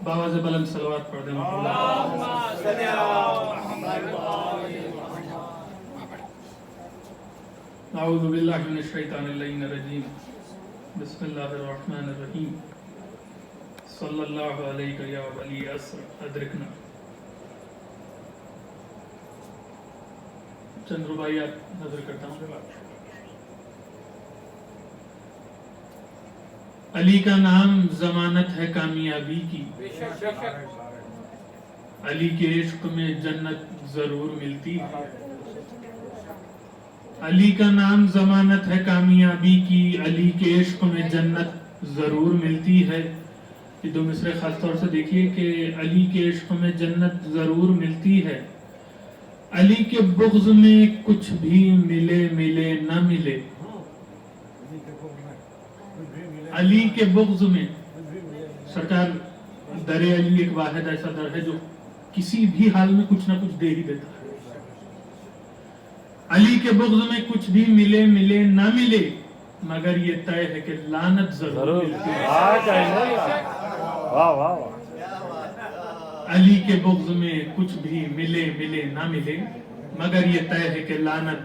باواز بلند صلوات پڑھ دیں اعوذ باللہ من الشیطان اللعین الرجیم بسم اللہ الرحمن الرحیم صلی اللہ علیہ یا ولی عصر ادرکنا. چند رباعیات نظر کرتا ہوں. علی کا نام ضمانت ہے کامیابی کی، علی کے عشق میں جنت ضرور ملتی ہے. علی کا نام ضمانت ہے کامیابی کی، علی کے عشق میں جنت ضرور ملتی ہے. یہ دو مصرے خاص طور سے دیکھیے کہ علی کے عشق میں جنت ضرور ملتی ہے. علی کے بغض میں کچھ بھی ملے ملے نہ ملے. علی کے بغض میں سرکار در علی ایک واحد ایسا در ہے جو کسی بھی حال میں کچھ نہ کچھ دے ہی دیتا ہے. علی کے بغض میں کچھ بھی ملے ملے نہ ملے مگر یہ طے ہے کہ لعنت ضرور ملتی ہے. علی کے بغض میں کچھ بھی ملے ملے نہ ملے مگر یہ طے ہے کہ لعنت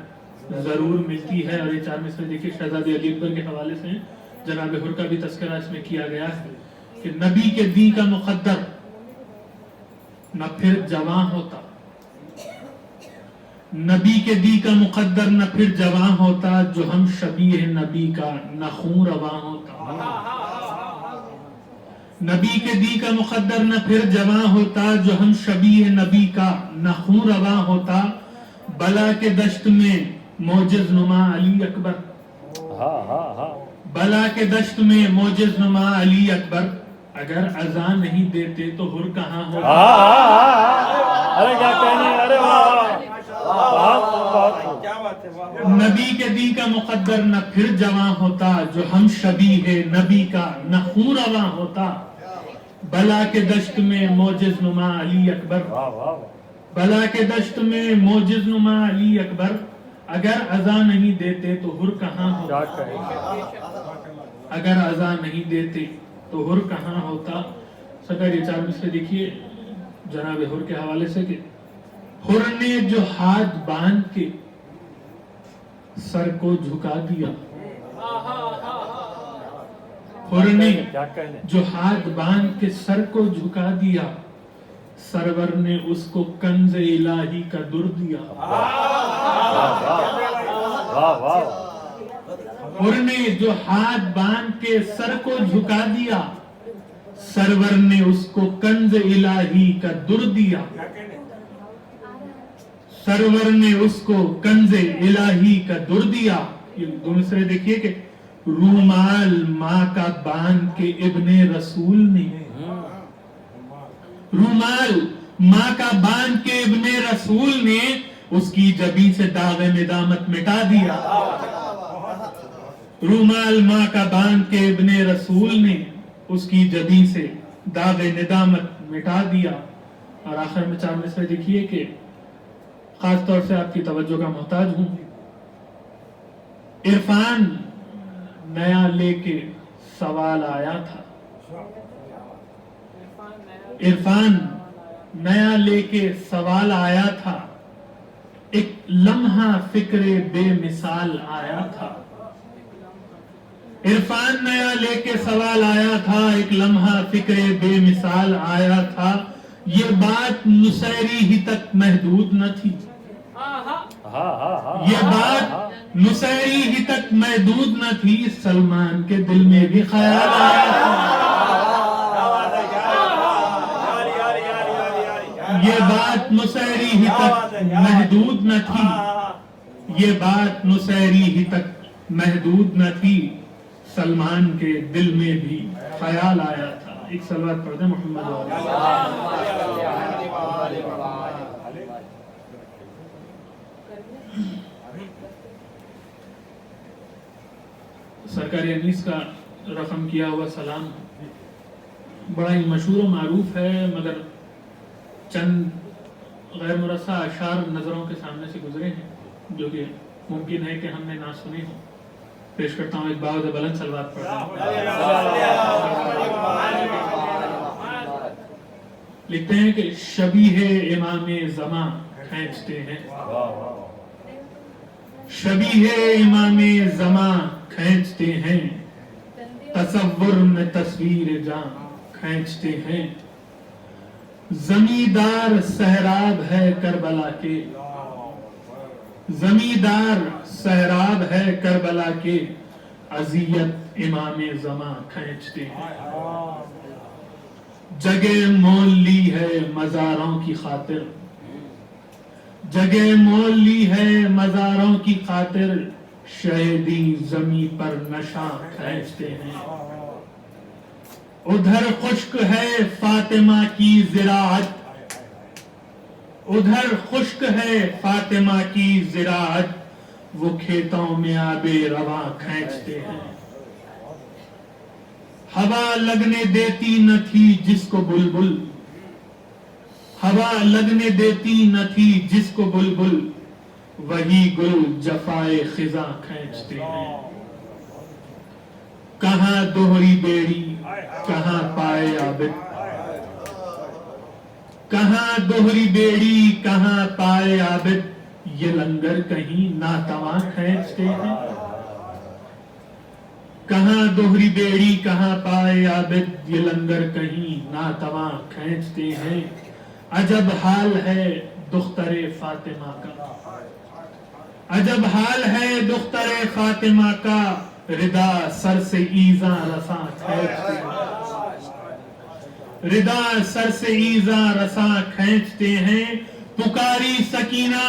ضرور ملتی ہے. اور یہ چار مصرے دیکھیے شہزادے علی اکبر کے حوالے سے ہیں. جناب حر کا بھی تذکرہ اس میں کیا گیا ہے کہ نبی کے دی کا مقدر نہ پھر جواں ہوتا، نبی کے دی کا مقدر نہ پھر جواں ہوتا، جو ہم شبیہ نبی کا نہ خون رواں ہوتا. نبی کے دی کا مقدر نہ پھر جواں ہوتا، جو ہم شبیہ نبی کا نہ خون رواں ہوتا. بلا کے دشت میں معجز نما علی اکبر، بلا کے دشت میں معجز نما علی اکبر، اگر اذان نہیں دیتے تو ہر کہاں ہوتا. نبی کے دی کا مقدر نہ پھر جواں ہوتا، جو ہم شبیہ نبی کا نہ خون رواں ہوتا. بلا کے دشت میں معجز نما علی اکبر، بلا کے دشت میں معجز نما علی اکبر، اگر اذان نہیں دیتے تو ہر کہاں ہوتا. اگر اذان نہیں دیتے تو ہر کہاں ہوتا. سرکار یہ چار مصرے دیکھیے جناب حر کے حوالے سے کہ حر نے جو ہاتھ باندھ کے سر کو جھکا دیا، حر نے جو ہاتھ باندھ کے سر کو جھکا دیا، سرور نے اس کو کنز الہی کا در دیا. حر نے جو ہاتھ باندھ کے سر کو جھکا دیا، سرور نے اس کو کنز الہی کا در دیا. سرور نے اس کو کنز الہی کا در دیا. یہ دو مصرے دیکھیے کہ رومال ماں کا باندھ کے ابن رسول نے، رومال ماں کا باندھ کے ابن رسول نے اس کی جبی سے داغ ندامت مٹا دیا. رومال ماں کا باندھ کے ابن رسول نے اس کی جبی سے داغ ندامت مٹا دیا. اور آخر میں چار مصرے دیکھیے کہ خاص طور سے آپ کی توجہ کا محتاج ہوں. عرفان نیا لے کے سوال آیا تھا، عرفان نیا لے کے سوال آیا تھا، ایک لمحہ فکر بے مثال آیا تھا. عرفان نیا لے کے سوال آیا تھا، ایک لمحہ فکر بے مثال آیا تھا. یہ بات نصیری ہی تک محدود نہ تھی، یہ بات نصیری ہی تک محدود نہ تھی، سلمان کے دل میں بھی خیال آیا تھا. یہ بات نصیری ہی تک محدود نہ تھی، یہ بات نصیری ہی تک محدود نہ تھی، سلمان کے دل میں بھی خیال آیا تھا. ایک صلوات پڑھ دیں محمد سرکار انیس کا رقم کیا ہوا سلام بڑا ہی مشہور و معروف ہے، مگر چند غیر مرصع اشعار نظروں کے سامنے سے گزرے ہیں جو کہ ممکن ہے کہ ہم نے نہ سنے ہوں. پیش کرتا ہوں ایک باوز بلند صلوات پڑھتا ہوں. لکھتے ہیں کہ شبیہ امام زمان کھینچتے ہیں، شبیہ امام زمان کھینچتے ہیں، تصور میں تصویر جاں کھینچتے ہیں، زمیندار سہراب ہے کربلا کے، زمیندار سہراب ہے کربلا کے، اذیت امام زمان کھینچتے ہیں، جگہ مول لی ہے مزاروں کی خاطر، جگہ مول لی ہے مزاروں کی خاطر، شہیدی زمیں پر نشاں کھینچتے ہیں، ادھر خشک ہے فاطمہ کی زراعت، ادھر خشک ہے فاطمہ کی زراعت، وہ کھیتوں میں آب رواں کھینچتے ہیں، ہوا لگنے دیتی نہ تھی جس کو بلبل، ہوا لگنے دیتی نہ تھی جس کو بلبل، وہی گل جفائے خزاں کھینچتے ہیں، کہاں دوہری بیڑی کہاں پائے عابد، کہاں دوہری بیڑی کہاں پائے عابد، یہ لنگر کہیں ناتواں کھینچتے ہیں، کہاں دوہری بیڑی کہاں پائے عابد، یہ لنگر کہیں ناتواں کھینچتے ہیں، عجب حال ہے دختر فاطمہ کا، عجب حال ہے دختر فاطمہ کا، ردا سر سے ایذاں رساں کھینچتے ہیں، ردا سر سے ایذاں رساں کھینچتے ہیں، پکاری سکینہ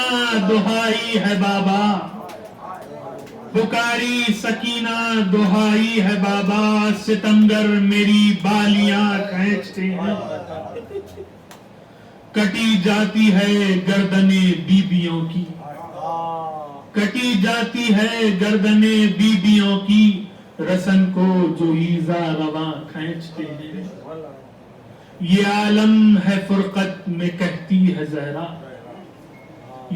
دہائی ہے بابا، پکاری سکینہ دہائی ہے بابا، ستمگر میری بالیاں کھینچتے ہیں، کٹی جاتی ہے گردنیں بیبیوں کی، کٹی جاتی ہے گردنیں بیبیوں کی، رسن کو جو ایذا رواں کھینچتے ہیں، یہ عالم ہے فرقت میں کہتی ہے زہرا،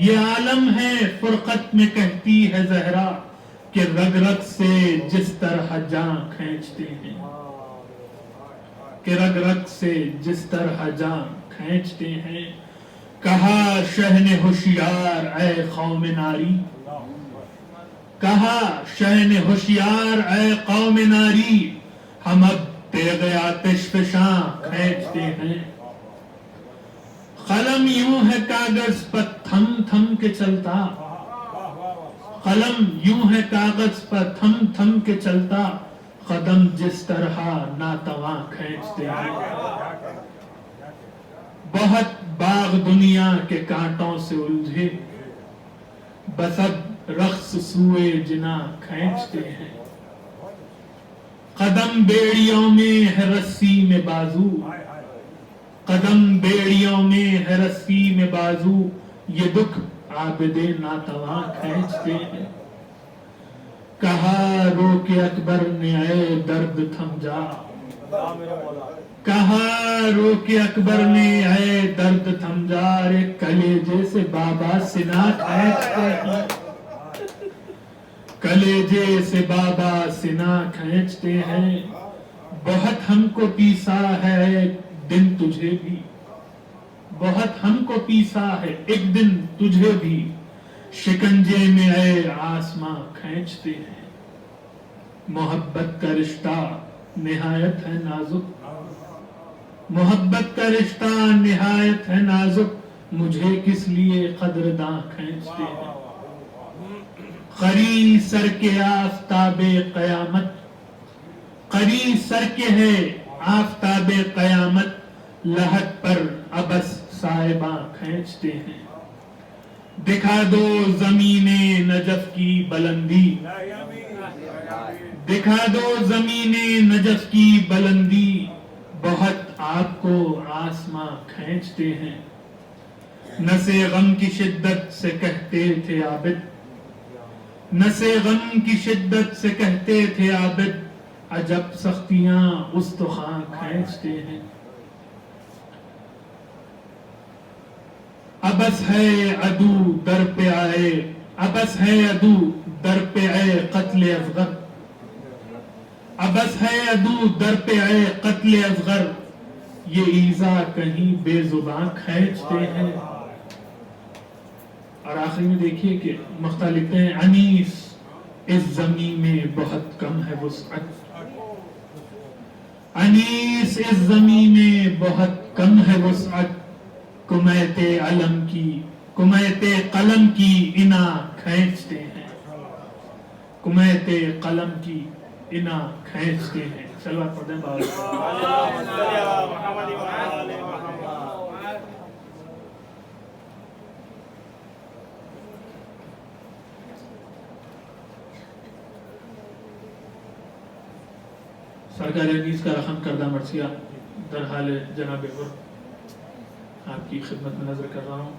یہ عالم ہے فرقت میں کہتی ہے زہرا، کہ رگ رگ سے جس طرح جاں کھینچتے ہیں، کہ رگ رگ سے جس طرح جاں کھینچتے ہیں، کہا شہن ہوشیار اے قوم ناری، کہا شہن ہوشیار اے قوم ناری، ہم اب تیغ آتش فشاں کھینچتے ہیں، قلم یوں ہے کاغذ پر تھم تھم کے چلتا، قلم یوں ہے کاغذ پر تھم تھم کے چلتا، قدم جس طرح ناتواں کھینچتے ہیں، بہت باغ دنیا کے کانٹوں سے الجھے، بس اب رقص سوئے جنا کھینچتے ہیں، قدم بیڑیوں میں ہے رسی میں بازو، قدم بیڑیوں میں ہے رسی میں بازو، یہ دکھ عابد ناتواں کھینچتے ہیں، کہا رو کے اکبر نے اے درد تھم جا، کہا رو کے اکبر نے اے درد تھم جا، رے کلیجے سے بابا سنا کھینچتے ہیں، کلیجے سے بابا سنا کھینچتے ہیں، بہت ہم کو پیسا ہے ایک دن تجھے بھی، بہت ہم کو پیسا ہے ایک دن تجھے بھی، شکنجے میں اے آسماں کھینچتے ہیں، محبت کا رشتہ نہایت ہے نازک، محبت کا رشتہ نہایت ہے نازک، مجھے کس لیے قدرداں کھینچتے ہیں، قری سر کے آفتاب قیامت، قری سر کے ہے آفتاب قیامت، لحد پر ابس صاحباں کھینچتے ہیں، دکھا دو زمین نجف کی بلندی، دکھا دو زمین نجف کی بلندی، بہت آپ کو آسماں کھینچتے ہیں، نسے غم کی شدت سے کہتے تھے عابد، نسے غم کی شدت سے کہتے تھے عابد، عجب سختیاں استخواں کھینچتے ہیں، ابس ہے عدو در پہ آئے، ابس ہے عدو در پہ آئے قتل اصغر، ابس ہے عدو در پہ آئے قتل اصغر، یہ ایزا کہیں بے زباں کھینچتے ہیں. اور آخری میں دیکھیے کہ مختار لکھتے ہیں انیس اس زمین میں بہت کم ہے وسعت. انیس اس زمین میں بہت کم ہے وسعت. کمیت علم کی کمیت قلم کی انا کھینچتے ہیں. کمیت قلم کی انا کھینچتے ہیں. صلوات پڑھ دیں سرکار انیس کا رحم کردہ مرثیہ در حال جناب آپ کی خدمت میں نظر کر رہا ہوں.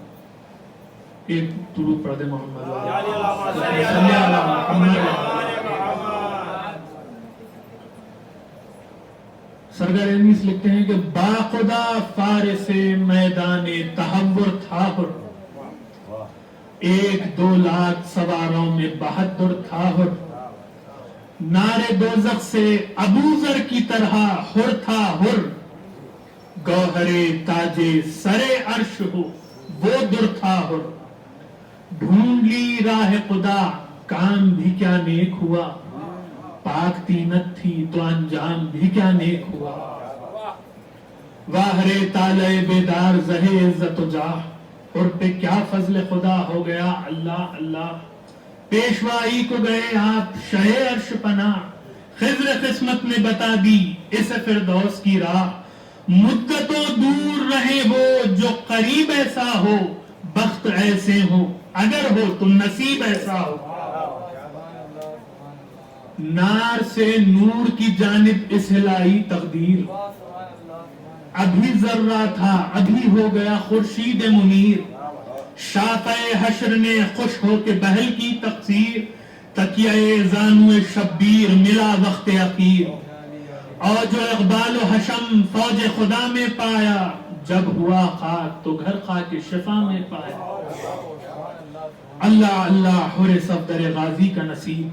ایک درود پڑھ دے محمد سرکار انیس لکھتے ہیں کہ باخدا فارس میدان تحور تھا ہر. 1-2 لاکھ سواروں میں بہادر تھا ہر. نارے دوزخ سے ابو ذر کی طرح ہر تھا ہر. گوہرے تاجے سرے عرش ہو وہ در تھا ہر. ڈھونڈ لی راہ خدا کام بھی کیا نیک ہوا. پاک تینت تھی تو انجام بھی کیا نیک ہوا. واہرے تالے بیدار زہے عزت و جاہ اور پہ کیا فضل خدا ہو گیا اللہ اللہ. پیشوائی کو گئے آپ شہ عرش پناہ. خضر قسمت نے بتا دی اس فردوس کی راہ. مدتوں دور رہے وہ جو قریب ایسا ہو. بخت ایسے ہو اگر ہو تو نصیب ایسا ہو. نار سے نور کی جانب اسلائی تقدیر. ابھی ذرہ تھا ابھی ہو گیا خورشید منیر. شافع حشر نے خوش ہو کے بہل کی تقصیر. تکیہ زانو شبیر ملا وقت اخیر. اور جو اقبال و حشم فوج خدا میں پایا. جب ہوا خاک تو گھر خاک شفا میں پایا. اللہ اللہ حر صفدر غازی کا نصیب.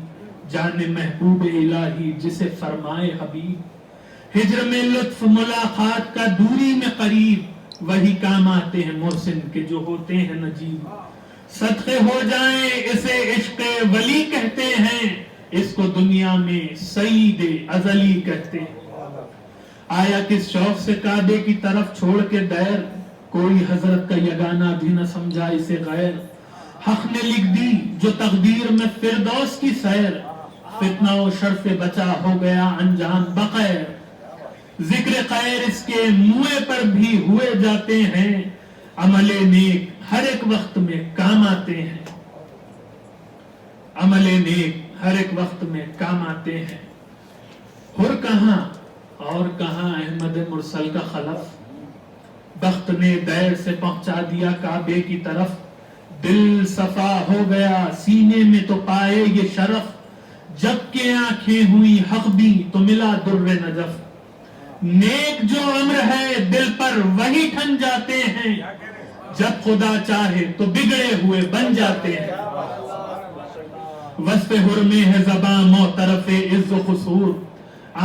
جان محبوب الہی جسے فرمائے حبیب. ہجر میں لطف ملاقات کا دوری میں قریب. وہی کام آتے ہیں محسن کے جو ہوتے ہیں نجیب. صدقے ہو جائیں اسے عشق ولی کہتے ہیں. اس کو دنیا میں سعید ازلی کہتے ہیں. آیا کس شوق سے کعبے کی طرف چھوڑ کے دیر. کوئی حضرت کا یگانہ بھی نہ سمجھا اسے غیر. حق نے لکھ دی جو تقدیر میں فردوس کی سیر. فتنہ و شر سے بچا ہو گیا انجام بخیر. ذکر خیر اس کے منہ پر بھی ہوئے جاتے ہیں. عمل نیک ہر ایک وقت میں کام آتے ہیں. عمل نیک ہر ایک وقت میں کام آتے ہیں. ہر کہاں اور کہاں احمد مرسل کا خلف. بخت نے دیر سے پہنچا دیا کعبے کی طرف. دل صفا ہو گیا سینے میں تو پائے یہ شرف. جب کہ آنکھیں ہوئی حق بھی تو ملا در نجف. نیک جو امر ہے دل پر وہی ٹھن جاتے ہیں. جب خدا چاہے تو بگڑے ہوئے بن جاتے ہیں. وصف حرمے ہے زباں معترف عز و قصور.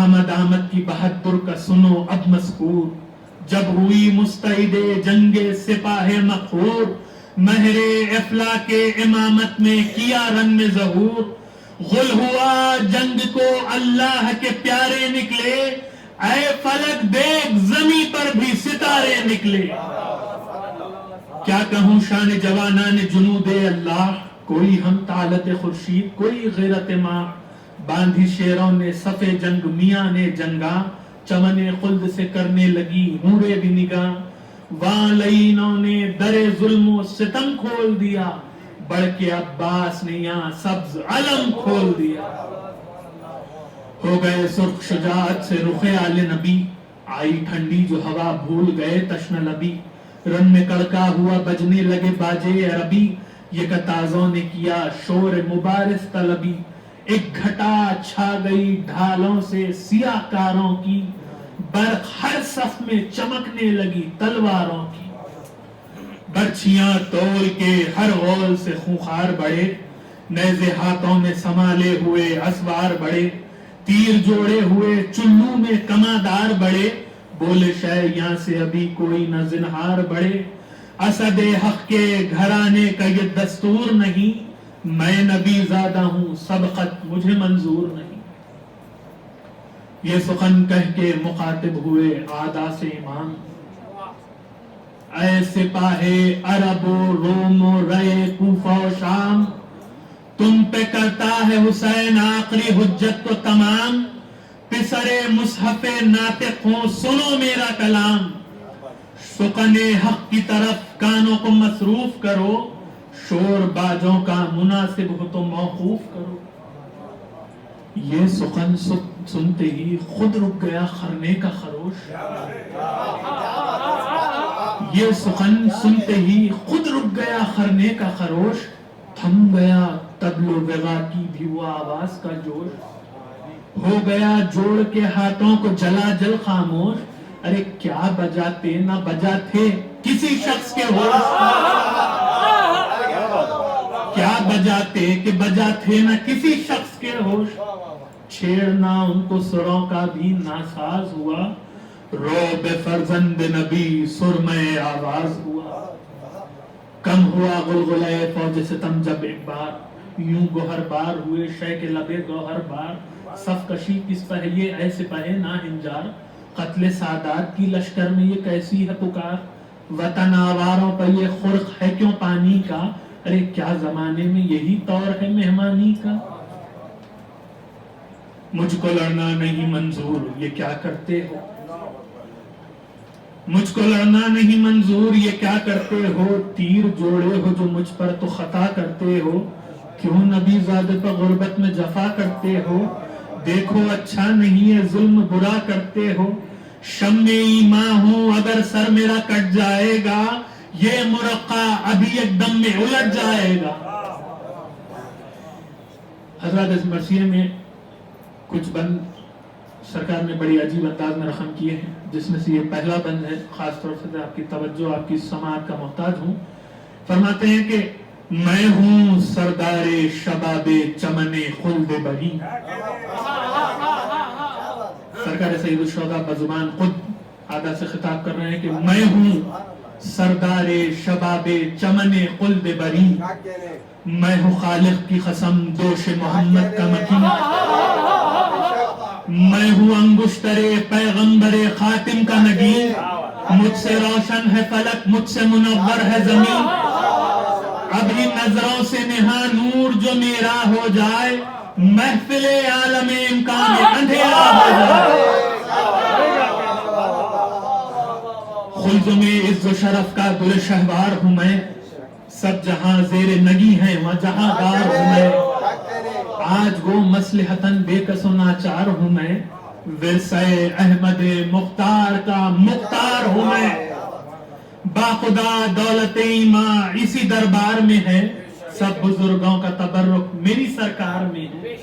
آمد آمد کی بہادر کا سنو اب مذکور. جب ہوئی مستعد جنگ سپاہ مقہور. مہر افلاک امامت میں کیا رنگ میں ظہور. غل ہوا جنگ کو اللہ کے پیارے نکلے. اے فلک دیکھ زمین پر بھی ستارے نکلے. کیا کہوں شان جوانان جنود اللہ. کوئی ہم طالت خورشید کوئی غیرت ماں. باندھی شیروں نے صف جنگ میاں نے جنگا. چمن خلد سے کرنے لگی ہورے بھی نگاہ. وہاں لئینوں نے در ظلم و ستم کھول دیا. بڑھ کے عباس نے یہاں سبز علم کھول دیا. ہو گئے سرخ شجاعت سے رخ آل نبی. آئی ٹھنڈی جو ہوا بھول گئے تشنہ لبی. رن میں کڑکا ہوا بجنے لگے باجے عربی. یہ تازوں نے کیا شور مبارز طلبی. ایک گھٹا چھا گئی ڈھالوں سے سیاہ کاروں کی. برق ہر صف میں چمکنے لگی تلواروں کی. برچیاں توڑ کے ہر غول سے خونخار بڑھے. نیزے ہاتھوں میں سنبھالے ہوئے اسوار بڑھے. تیر جوڑے ہوئے چلو میں کماندار بڑھے. بولے شے یہاں سے ابھی کوئی نہ زنہار بڑھے، اسد حق کے گھرانے کا یہ دستور نہیں، میں نبی زادہ ہوں سبقت مجھے منظور نہیں۔ یہ سخن کہہ کے مخاطب ہوئے عادا سے امام، اے سپاہے عرب و روم و رے کوفہ و شام، تم پہ کرتا ہے حسین آخری حجت کو تمام، پسرے مصحف ناطق ہوں سنو میرا کلام، سخن حق کی طرف کانوں کو مصروف کرو، شور باجوں کا مناسب ہو تو موقوف کرو۔ یہ سخن سنتے ہی خود رک گیا خرنے کا خروش، یہ سخن سنتے ہی خود رک گیا خرنے کا خروش، تھم گیا طبل و وغا کی بھی وہ آواز کا جوش، ہو گیا جوڑ کے ہاتھوں کو جلا جل خاموش، ارے کیا بجاتے نہ بجاتے کسی شخص کے ہوش، کیا بجاتے کہ بجاتے نہ کسی شخص کے ہوش، چھیڑنا ان کو سروں کا بھی ناساز ہوا، روب فرزند نبی سرمے آواز ہوا، کم ہوا غلغلے فوج ستم جب ایک بار، یوں گوہر بار ہوئے شے کے لبے گوہر بار، صف کشی کس پہیے اے سپاہے نا ہنجار، قتل سادات کی لشکر میں یہ کیسی ہے پکار، وطن آواروں پر یہ خرق ہے کیوں پانی کا، ارے کیا زمانے میں یہی طور ہے مہمانی کا، مجھ کو لڑنا نہیں منظور یہ کیا کرتے ہو، مجھ کو لڑنا نہیں منظور یہ کیا کرتے ہو، تیر جوڑے ہو جو مجھ پر تو خطا کرتے ہو، کیوں نبی زادے پر غربت میں جفا کرتے ہو، دیکھو اچھا نہیں ہے ظلم برا کرتے ہو، شم ایمان ہوں اگر سر میرا کٹ جائے گا، یہ مرقع ابھی ایک دم میں الٹ جائے گا۔ حضرات اس مرثیے میں کچھ بند سرکار نے بڑی عجیب انداز میں رقم کیے ہیں، جس میں سے یہ پہلا بند ہے، خاص طور سے آپ کی توجہ آپ کی سماعت کا محتاج ہوں۔ فرماتے ہیں کہ میں ہوں سردار شباب چمن خلد بری، سرکار سید الشہداء بزبان خود آدھا سے خطاب کر رہے ہیں کہ میں ہوں سردار شباب چمن خلد بری، میں ہوں خالق کی قسم دوش محمد کا مکین، میں ہوں انگشتر پیغمبر خاتم کا نگین، مجھ سے روشن ہے فلک مجھ سے منور ہے زمین، ابھی نظروں سے نہا نور جو میرا ہو جائے، محفل عالم امکان اندھیرا ہو جائے، خلد میں عز و شرف کا گل شہوار ہوں میں، سب جہاں زیر نگی ہیں وہاں جہاں دار ہوں میں، آج گو مصلحتاً بے کس و ناچار ہوں میں، ورثہ احمد مختار کا مختار ہوں میں، باخدا دولت ایمان اسی دربار میں ہے، سب بزرگوں کا تبرک میری سرکار میں ہے،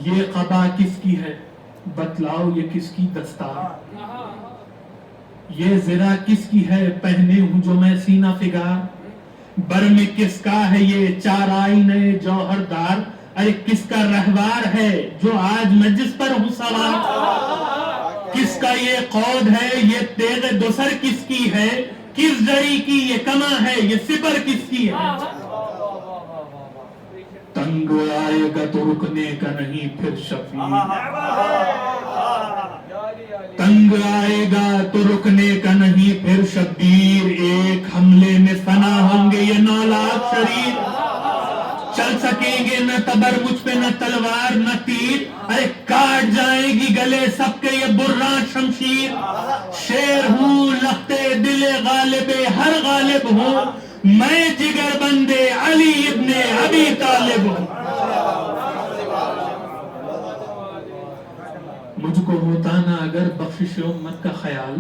یہ قبا کس کی ہے بتلاؤ یہ کس کی دستار، یہ زرہ کس کی ہے پہنے ہوں جو میں سینہ فگار، برم کس کا ہے یہ چار آئینے جوہر دار، ارے کس کا رہوار ہے جو آج میں جس پر ہوں سوار، کس کا یہ قود ہے یہ تیغ دوسر کس کی ہے، کس جڑی کی یہ کما ہے یہ سپر کس کی ہے، تنگ آئے گا تو رکنے کا نہیں پھر شفیع، تنگ آئے گا تو رکنے کا نہیں پھر شبیر، ایک حملے میں فنا ہوں گے یہ 9 لاکھ شریر، چل سکیں گے نہ تبر مجھ پہ نہ تلوار نہ تیر، ارے کاٹ جائے گی گلے سب کے یہ بران شمشیر، شیر ہوں لختے دل غالب ہر غالب ہوں، میں جگر بندے علی ابن ابی طالب ہوں، مجھ کو ہوتا نہ اگر بخشش امت کا خیال،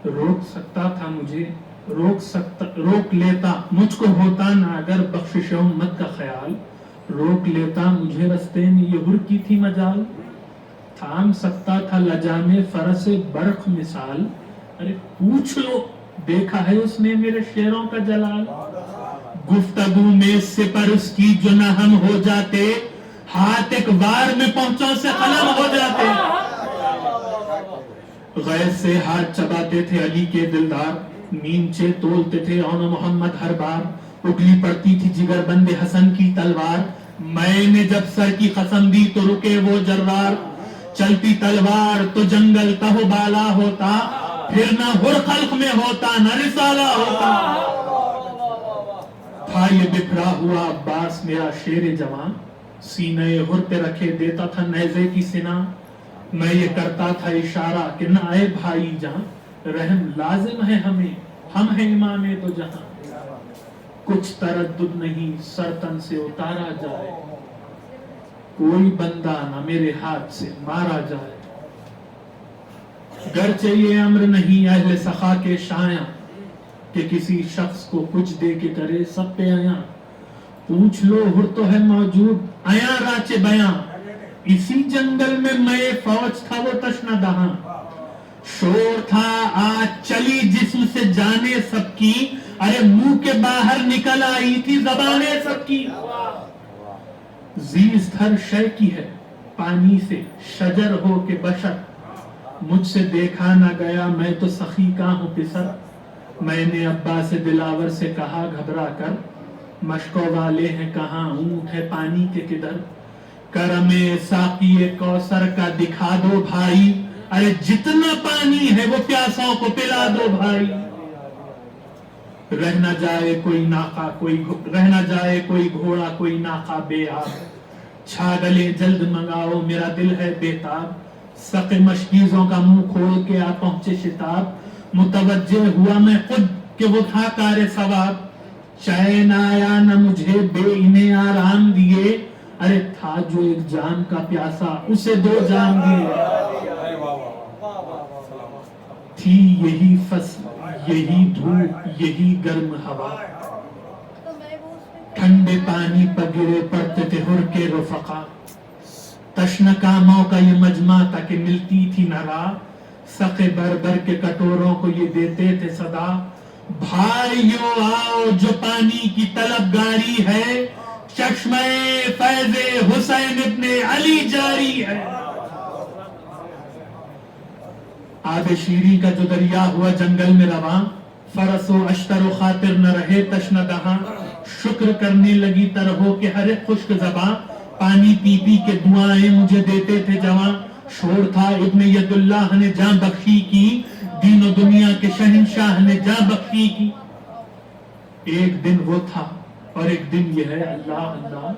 روک سکتا تھا مجھے روک لیتا، مجھ کو ہوتا نہ اگر بخشش امت کا خیال، روک لیتا مجھے رستے میں یہ ہر کی تھی مجال، تھام سکتا تھا لجام فرس برق مثال، ارے پوچھ لو دیکھا ہے اس نے میرے شعروں کا جلال، گفتگو میں اس سے پر اس کی جو نہ ہم ہو جاتے، ہاتھ ایک وار میں پہنچوں سے قلم ہو جاتے، غیر سے ہاتھ چباتے تھے علی کے دلدار، نیمچے تولتے تھے اون محمد ہر بار، اگلی پڑتی تھی جگر بند حسن کی تلوار، میں نے جب سر کی قسم دی تو رکے وہ جرار، چلتی تلوار تو جنگل تہو بالا ہوتا، پھر نہ ہر خلق میں ہوتا نہ رسالہ ہوتا۔ تھا یہ بکھرا ہوا عباس میرا شیر جوان، سینہ ہر پہ رکھے دیتا تھا نیزے کی سنا، میں یہ کرتا تھا اشارہ کہ نہ آئے بھائی جہاں، رحم لازم ہے ہمیں، ہم ہیں امام دو جہاں، کچھ تردد نہیں سر تن سے اتارا جائے، کوئی بندہ نہ میرے ہاتھ سے مارا جائے، گرچہ یہ امر نہیں اہل سخا کے شایاں کہ کسی شخص کو کچھ دے کے کرے سب پہ آیاں، پوچھ لو ہر تو ہے موجود آیاں راچے بیاں، اسی جنگل میں فوج تھا وہ تشنہ دہاں، شور تھا آج چلی جسم سے جانے سب کی، ارے منہ کے باہر نکل آئی تھی زبانیں سب کی، زیست ہر شے کی ہے پانی سے شجر ہو کے بشر، مجھ سے دیکھا نہ گیا میں تو سخی کا ہوں پسر، میں نے عباس دلاور سے کہا گھبرا کر، مشکو والے ہیں کہاں اونٹ ہے پانی کے کدھر، کرم ساقی کوثر کا دکھا دو بھائی، ارے جتنا پانی ہے وہ پیاسوں کو پلا دو بھائی، رہ نہ جائے کوئی ناقہ کوئی گھوڑا کوئی ناقہ بے آب، چھاگلے جلد منگاؤ میرا دل ہے بیتاب، سق مشکیزوں کا منہ کھول کے آ پہنچے شتاب، متوجہ ہوا میں خود کہ وہ تھا کار ثواب، چین آیا نہ مجھے بے انہیں آرام دیے، ارے تھا جو ایک جان کا پیاسا اسے دو جام دیے، تھی یہی فصل یہی دھوپ یہی گرم ہوا، ٹھنڈے پانی پر گرے پڑتے تھے ہر کے رفقا، تشنہ کاموں کا یہ مجمع تھا کہ ملتی تھی نہ راہ، سقے بر کے کٹوروں کو یہ دیتے تھے صدا، بھائیو آؤ جو پانی کی طلب گاری ہے، چشمہ فیض حسین ابن علی جاری ہے، آب شیری کا جو دریا ہوا جنگل میں رواں، فرس و اشتر و خاطر نہ رہے تشنہ دہاں، شکر کرنے لگی طرحوں کے ہر ایک خشک زباں، پانی پی پی کے دعائیں مجھے دیتے تھے جوان، شور تھا ابن ید اللہ نے جان بخشی کی، دین و دنیا کے شہنشاہ نے جان بخشی کی، ایک دن وہ تھا اور ایک دن یہ ہے اللہ اللہ،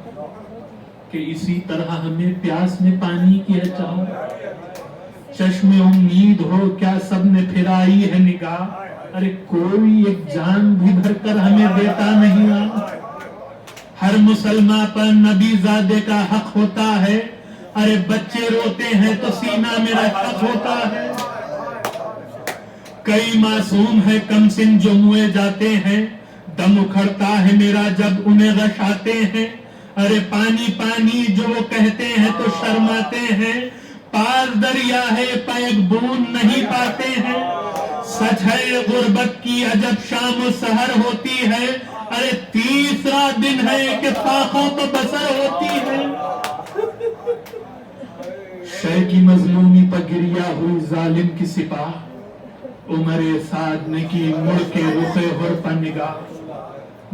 کہ اسی طرح ہمیں پیاس میں پانی کی ہے چاہو، چشم امید ہو کیا سب نے پھرائی ہے نگاہ، ارے کوئی ایک جان بھی بھر کر ہمیں دیتا نہیں آ، ہر مسلمان پر نبی زادے کا حق ہوتا ہے، ارے بچے روتے ہیں تو سینہ میرا شک ہوتا ہے، کئی معصوم ہے کم سن جو موئے جاتے ہیں، دم اکھڑتا ہے میرا جب انہیں غش آتے ہیں، ارے پانی پانی جو وہ کہتے ہیں تو شرماتے ہیں، پاس دریا ہے پیک بون نہیں پاتے ہیں، سچ ہے غربت کی عجب شام و سحر ہوتی ہے، ارے تیسرا دن ہے کہ فاقوں تو بسر ہوتی ہے، شے کی مظلومی پر گریا ہوئی ظالم کی سپاہ، عمر سعد نے کی مڑ کے رخ ہر پر نگاہ،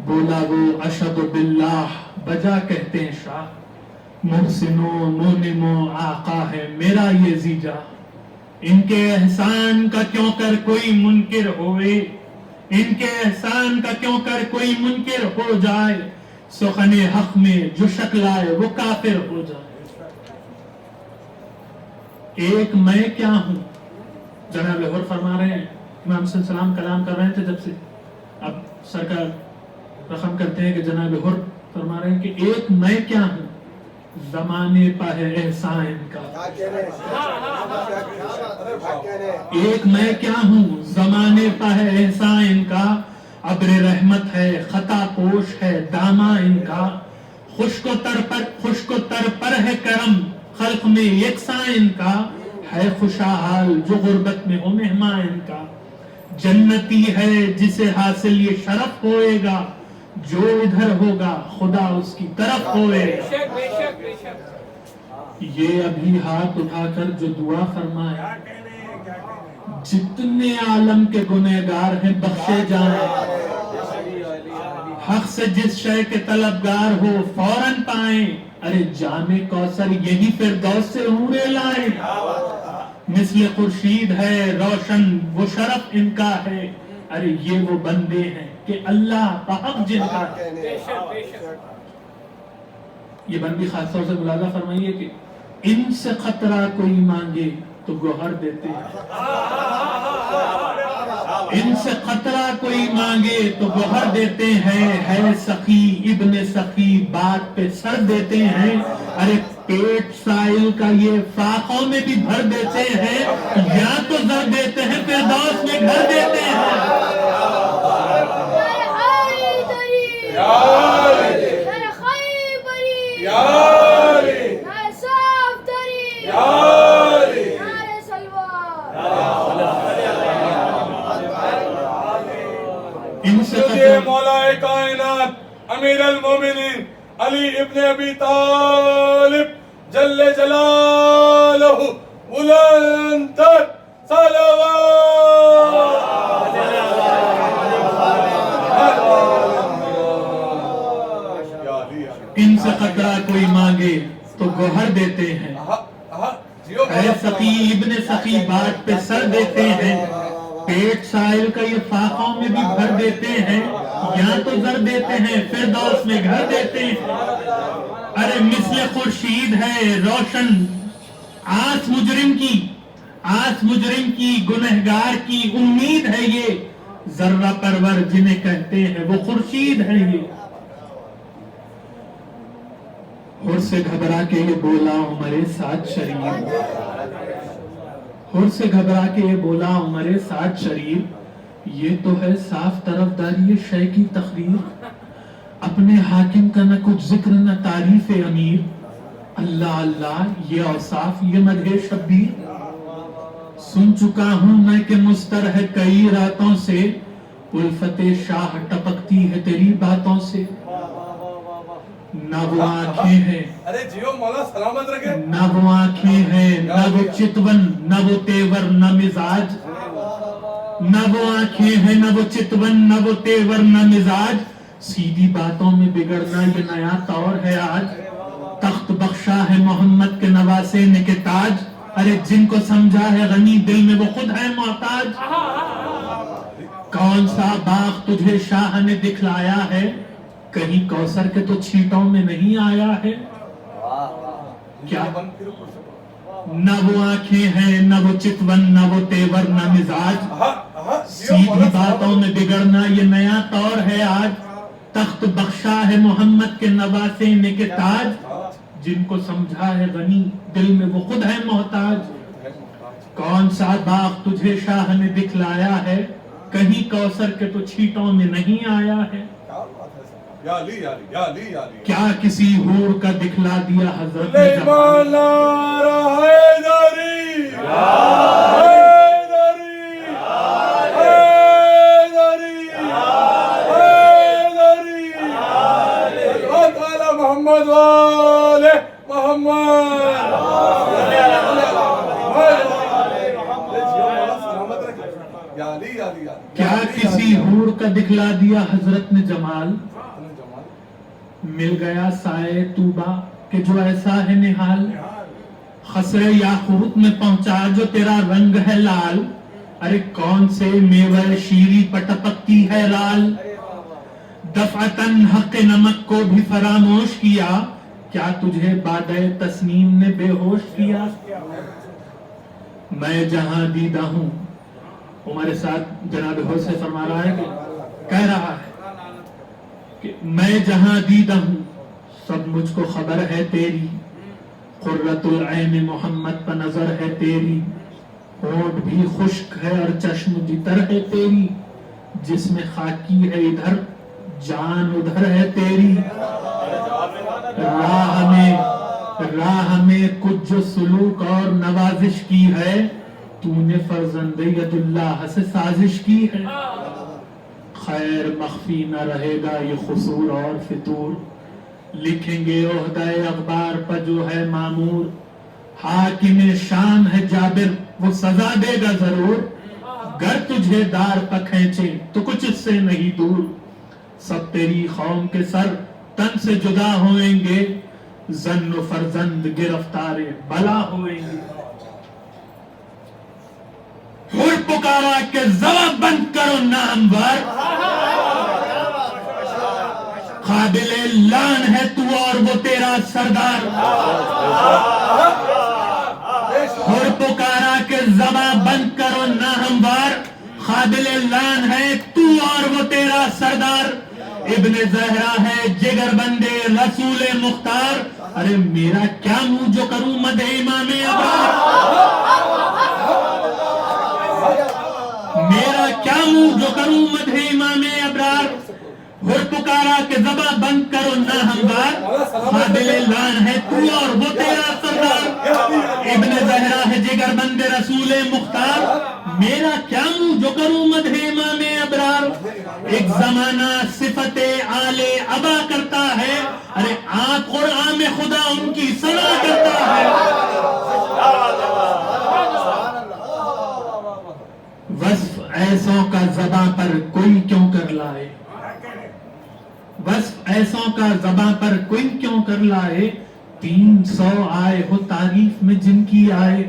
بولا وہ اشہد باللہ بجا کہتے ہیں شاہ، محسن و منعم و آقا ہے میرا یہ زیجا، ان کے احسان کا کیوں کر کوئی منکر ہوئے، ان کے احسان کا کیوں کر کوئی منکر ہو جائے، سخن حق میں جو شک لائے وہ کافر ہو جائے، ایک میں کیا ہوں، جناب حر فرما رہے ہیں، امام صلی اللہ علیہ وسلم کلام کر رہے تھے جب سے، اب سرکار رقم کرتے ہیں کہ جناب حر فرما رہے ہیں کہ ایک میں کیا ہوں، زمانے پہ ہے احسان کا، ایک میں کیا ہوں زمانے پہ ہے احسان کا، ابر رحمت ہے خطا پوش ہے دامہ ان کا، خشک و تر پر ہے کرم خلق میں یکساں ان کا، ہے خوشحال جو غربت میں ہو مہمان ان کا، جنتی ہے جسے حاصل یہ شرف ہوئے گا، جو ادھر ہوگا خدا اس کی طرف ہوئے گا، یہ ابھی ہاتھ اٹھا کر جو دعا فرمائے، جتنے عالم کے گنہگار ہیں بخشے جائیں، حق سے جس شے کے طلبگار ہو فوراً پائیں، ارے جام کوثر یہی فردوس سے حوریں لائیں، مثل خورشید ہے روشن وہ شرف ان کا ہے، ارے یہ وہ بندے ہیں کہ اللہ بحق جن کا ہے۔ یہ بندی خاص طور سے ملاحظہ فرمائیے کہ ان سے خطرہ کوئی مانگے تو گوہر دیتے ہیں، ان سے خطرہ کوئی مانگے تو گوہر دیتے ہیں، ہے سخی ابن سخی بات پہ سر دیتے ہیں، ارے پیٹ سائل کا یہ فاقوں میں بھی بھر دیتے ہیں، یا تو زر دیتے ہیں فردوس میں گھر دیتے ہیں۔ مولا کائنات امیر المومنین علی ابن ابی طالب جل جلالہ بلند صلوات۔ ان سے قطرہ کوئی مانگے تو گوہر دیتے ہیں، اے سخی ابن سخی بات پہ سر دیتے ہیں، پیٹ سائل کا یہ فاقوں میں بھی بھر دیتے ہیں، یا تو زر دیتے ہیں فردوس میں گھر دیتے ہیں، ارے مثل خورشید ہے روشن آس مجرم کی گنہگار کی امید ہے یہ، ذرہ پرور جنہیں کہتے ہیں وہ خورشید ہے یہ۔ ہر سے گھبرا کے یہ بولا عمر سعد شریف، ہر سے گھبرا کے یہ بولا عمر سعد شریف، یہ تو ہے صاف طرفداری شے کی تقریر، اپنے حاکم کا نہ کچھ ذکر نہ تعریف امیر، اللہ اللہ یہ اوصاف یہ مدح شبیر، سن چکا ہوں میں کہ مستر ہے کئی راتوں سے، الفت شاہ ٹپکتی ہے تیری باتوں سے، نہ وہ آنکھیں ہیں، ارے جیو مولا سلامت رکھے، نہ وہ آنکھیں ہیں نہ وہ چتون نہ وہ تیور نہ مزاج، نہ وہ آنکھیں ہیں نہ وہ چتون نہ وہ تیور نہ مزاج، سیدھی باتوں میں بگڑنا یہ نیا طور ہے آج، تخت بخشا ہے محمد کے نواسے نے کے تاج، ارے جن کو سمجھا ہے غنی دل میں وہ خود ہے محتاج، کون سا باغ تجھے شاہ نے دکھلایا ہے، کہیں کوثر کے تو چھیٹوں میں نہیں آیا ہے، کیا نہ وہ آنکھیں ہیں نہ وہ چتون نہ وہ تیور نہ مزاج، سیدھی باتوں میں بگڑنا یہ نیا طور ہے آج، تخت بخشا ہے محمد کے نواسے نے کے تاج، جن کو سمجھا ہے غنی دل میں وہ خود ہے محتاج، کون سا باغ تجھے شاہ نے دکھلایا ہے، کہیں کوثر کے تو چھیٹوں میں نہیں آیا ہے، کیا کسی حور کا دکھلا دیا حضرت نے جمال، محمد والے محمد، کیا کسی حور کا دکھلا دیا حضرت نے جمال، مل گیا سائے طوبہ کہ جو ایسا ہے نحال، خسر یاقوت میں پہنچا جو تیرا رنگ ہے لال، ارے کون سے میوہ شیری پٹپکتی ہے لال، دفعتاً حق نمک کو بھی فراموش کیا، کیا تجھے بادۂ تسنیم نے بے ہوش کیا، میں جہاں دیدہ ہوں، عمر سعد جناب غوث سے فرما رہا ہے کہ کہہ رہا ہے کہ میں جہاں دیدہ ہوں سب مجھ کو خبر ہے تیری، قرۃ العین محمد پر نظر ہے تیری، ہونٹ بھی خشک ہے اور چشم جتر ہے تیری، جس میں خاکی ہے ادھر جان ادھر ہے تیری، راہ میں کچھ جو سلوک اور نوازش کی ہے، تو نے فرزند ید اللہ سے سازش کی ہے، خیر مخفی نہ رہے گا یہ خصور اور فتور، لکھیں گے عہدہ اخبار پر جو ہے مامور، حاکم شام ہے جابر وہ سزا دے گا ضرور، گر تجھے دار پر کھینچے تو کچھ اس سے نہیں دور، سب تیری قوم کے سر تن سے جدا ہوئیں گے، زن و فرزند گرفتار بلا ہوئیں گے۔ ہر پکارا کہ زبان بند کرو نامور، قابل لعن ہے تو اور وہ تیرا سردار۔ ہر پکارا کہ زبان بند کرو نامور، قابل لعن ہے تو اور وہ تیرا سردار۔ ابن زہرا ہے جگر بندے رسول مختار، ارے میرا کیا منہ جو کروں مدح امام ابرار، میرا کیا منہ جو کروں مدح امام ابرار۔ ہر پکارا کہ زبان بند کرو نہ ہموار، قابل لعن ہے تو اور وہ تیرا سردار۔ ابن زہرا ہے جگر بند رسول مختار، میرا کیا منہ جو کروں مدح امام ابرار۔ ایک زمانہ صفت آل ابا کرتا ہے، ارے آپ قرآن میں خدا ان کی ثنا کرتا ہے۔ وصف ایسوں کا زباں پر کوئی کیوں کر لائے، وصف ایسوں کا زباں پر کوئی کیوں کر لائے، 300 آئے ہو تعریف میں جن کی آئے۔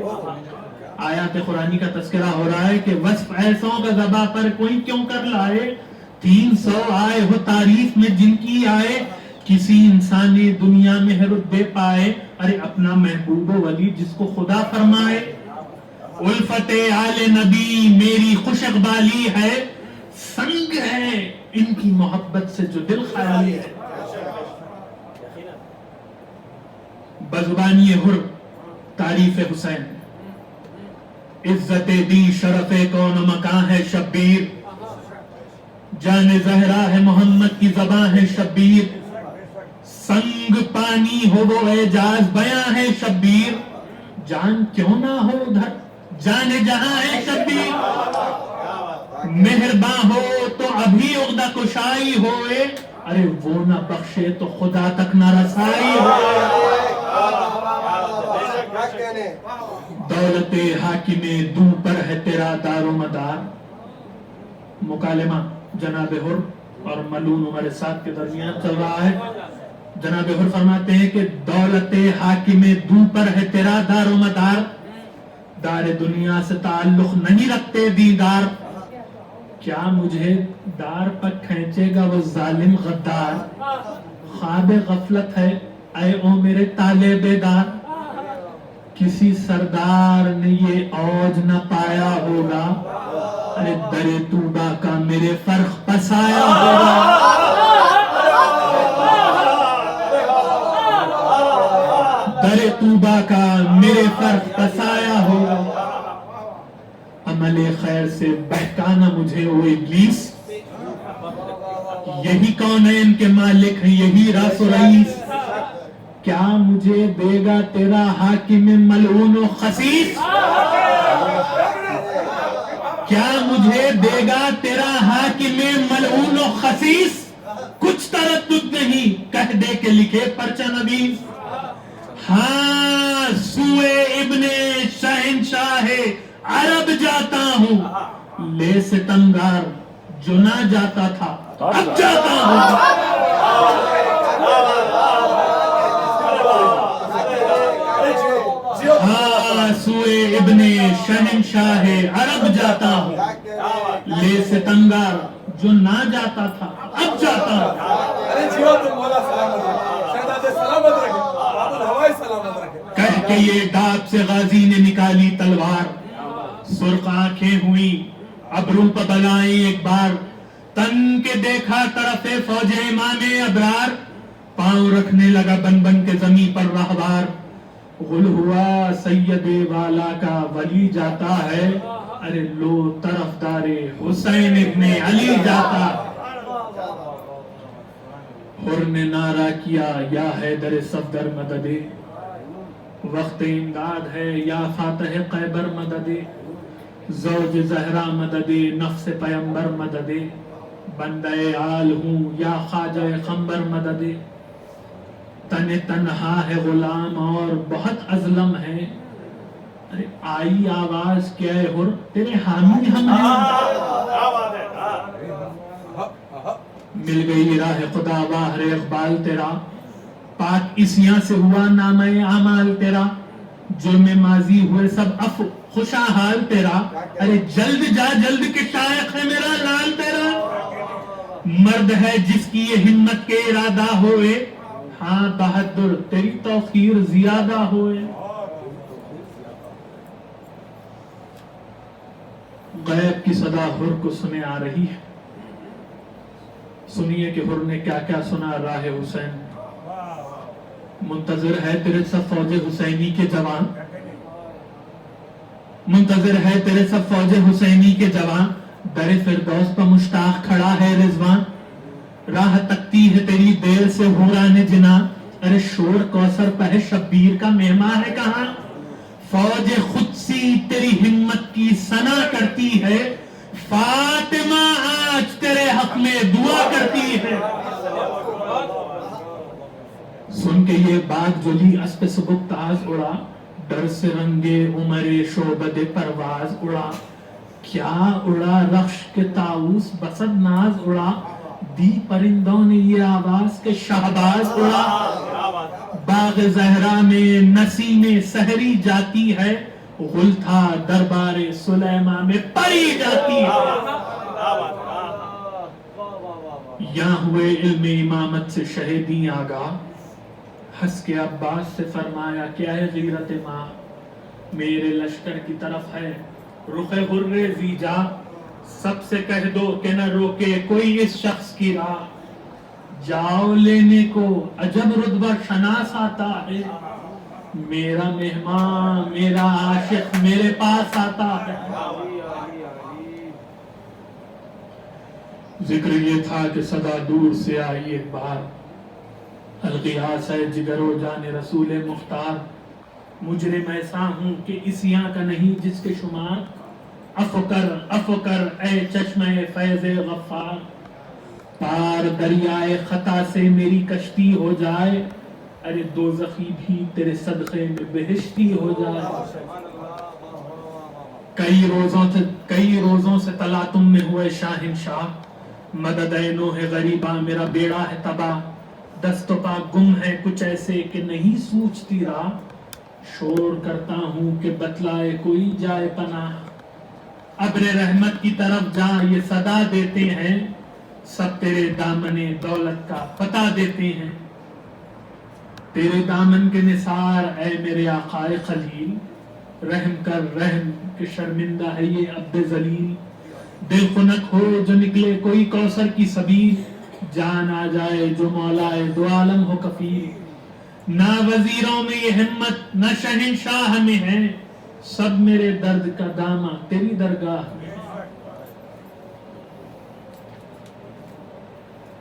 آیات قرآنی کا تذکرہ ہو رہا ہے کہ وصف ایسوں کا زباں پر کوئی کیوں کر لائے، 300 آئے ہو تعریف میں جن کی آئے۔ کسی انسانی دنیا میں ہے رتبے پائے، ارے اپنا محبوب ولی جس کو خدا فرمائے۔ الفت آل نبی میری خوش اقبالی ہے، سنگ ہے ان کی محبت سے جو دل خیالی ہے۔ بزبانی ہر تعریف حسین، عزت دی شرف کون مکان ہے شبیر، جان زہرا ہے محمد کی زباں ہے شبیر، سنگ پانی ہو وہ اعجاز بیاں ہے شبیر، جان کیوں نہ ہو ادھر جان جہاں ہے شبیر، مہرباں ہو تو ابھی عقدہ کشائی ہوئے، ارے وہ نہ بخشے تو خدا تک نہ رسائی ہوئے۔ دولت حاکم دو پر ہے تیرا دار و مدار۔ مکالمہ جناب حر اور ملون عمر سعد کے درمیان چل رہا ہے۔ جناب حر فرماتے ہیں کہ دولت حاکم دو پر ہے تیرا دار و مدار، دار دنیا سے تعلق نہیں رکھتے دیدار، کیا مجھے دار پر کھینچے گا وہ ظالم غدار، خواب غفلت ہے اے او میرے طالب دار، کسی سردار نے یہ اوج نہ پایا ہوگا، ارے در توبہ کا میرے فرق پسایا ہوگا۔ در توبہ کا میرے فرق پسایا ہوگا، عمل خیر سے بہکانا مجھے او ابلیس، یہی کونین کے مالک ہیں یہی راس و رئیس، کیا مجھے دے گا تیرا حاکم ملعون و خسیس، کیا مجھے دے گا تیرا حاکم ملعون و خسیس، کچھ تردد نہیں کہہ دے کہ لکھے پرچہ نویس، ہاں سوئے ابن شہنشاہ عرب جاتا ہوں، لے ستمگار جو نہ جاتا تھا اب جاتا ہوں، ہاں سوئے ابن شہنشاہ عرب جاتا ہوں، لے ستمگار جو نہ جاتا تھا اب جاتا ہوں۔ کہہ کے یہ ڈاک سے غازی نے نکالی تلوار، سرخ آنکھیں ہوئی ابرو پہ بلائیں ایک بار، تن کے دیکھا طرف فوج امام ابرار، پاؤں رکھنے لگا بن بن کے زمین پر راہوار، غل ہوا سید والا کا ولی جاتا ہے، ارے لو طرفدار حسین ابن علی جاتا۔ حر نے نعرہ کیا یا حیدر صفدر مدد، وقت امداد ہے یا فاتح خیبر مدد، زوج زہرا مدد نفس پیمبر مدد، بندہ آل ہوں یا خواجہ خمبر مدد، تن تنہا ہے غلام اور بہت ازلم ہے، ارے آئی آواز کیا ہے ہر تیرے حامی ہم ہیں، مل گئی راہ خدا باہر اقبال تیرا، پاک اسیاں سے ہوا نامہ اعمال تیرا، جرم ماضی ہوئے سب عفو خوشا حال تیرا، ارے جلد جا جلد کے شائق ہے میرا لال تیرا، مرد ہے جس کی یہ ہمت کے ارادہ ہوئے، ہاں بہادر تیری توقیر زیادہ ہوئے۔ غیب کی صدا حر کو سنے آ رہی ہے، سنیے کہ حر نے کیا کیا سنا راہ حسین۔ منتظر ہے تیرے سب فوج حسینی کے جوان، منتظر ہے تیرے سب فوج حسینی کے جوان، در فردوس پر مشتاق کھڑا ہے رضوان، راہ تکتی ہے تیری دیر سے حوران جنا، ارے شور کوثر پہ شبیر کا مہمان ہے کہاں، فوج خود سی تیری ہمت کی ثنا کرتی ہے، فاطمہ آج تیرے حق میں دعا کرتی ہے۔ سن کے یہ بات جلی اسپ سبک تاز اڑا، ڈر سے رنگے عمر شعبد پرواز اڑا، کیا اڑا رخش کے طاؤس بسد ناز اڑا، دی پرندوں نے یہ آواز کے شہباز اڑا، باغ زہرا میں نسیم سحری جاتی ہے، غل تھا دربار سلیمہ میں پری جاتی ہے، یہاں ہوئے علم امامت سے شہیدی آگاہ، ہنس کے عباس سے فرمایا کیا ہے غیرت ماں، میرے لشکر کی طرف ہے رخ حر زیجا، سب سے کہہ دو کہ نہ روکے کوئی اس شخص کی راہ، جاؤ لینے کو عجب رتبہ شناس آتا ہے، میرا مہمان میرا عاشق میرے پاس آتا ہے۔ ذکر یہ تھا کہ صدا دور سے آئی ایک بار، الغیاث ہے جگر و جان رسول مختار، مجرم ایسا ہوں کہ اسیاں کا نہیں جس کے شمار، عفو کر اے چشمہ فیض غفار، پار دریائے خطا سے میری کشتی ہو جائے، ارے دوزخی بھی تیرے صدقے میں بہشتی ہو جائے، کئی روزوں سے تلا تم میں ہوئے شاہنشاہ، مدد اے نوح غریباں میرا بیڑا ہے تباہ، دست و پا گم ہے کچھ ایسے کہ نہیں سوچتی راہ، شور کرتا ہوں کہ بتلائے کوئی جائے پناہ، ابر رحمت کی طرف جا یہ صدا دیتے ہیں، سب تیرے دامن دولت کا پتہ دیتے ہیں، تیرے دامن کے نثار اے میرے آقا خلیل، رحم کر رحم کہ شرمندہ ہے یہ عبد ذلیل، دل خنک ہو جو نکلے کوئی کوثر کی سبیل، جان آ جائے جو مولا دو عالم ہو کفیل، نہ وزیروں میں یہ ہمت نہ شہنشاہ میں ہے، سب میرے درد کا دامہ تیری درگاہ میں ہے،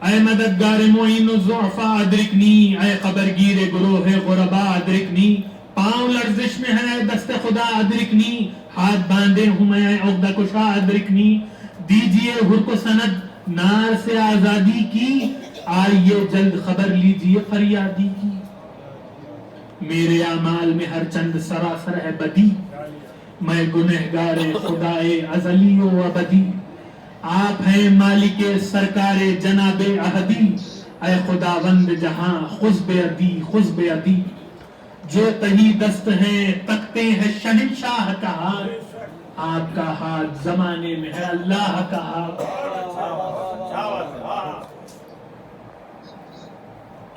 اے مددگار معین الضعفاء ادرکنی، اے قبرگیر گروہ غرباء ادرکنی، پاؤں لرزش میں ہے دست خدا ادرکنی، ہاتھ باندھے ہوں میں عقدہ کشا ادرکنی، دیجئے حر کو سند نار سے آزادی کی، آئیے جلد خبر لیجئے فریادی کی، میرے اعمال میں ہر چند سراسر ہے بدی، میں گنہگار خدائے ازلی و ابدی، آپ ہیں مالک سرکار جناب احدی، اے خداوند جہاں خزب ادی، جو تہی دست ہیں تکتے ہیں شہنشاہ کا ہاتھ، آپ کا ہاتھ زمانے میں ہے اللہ کا ہاتھ،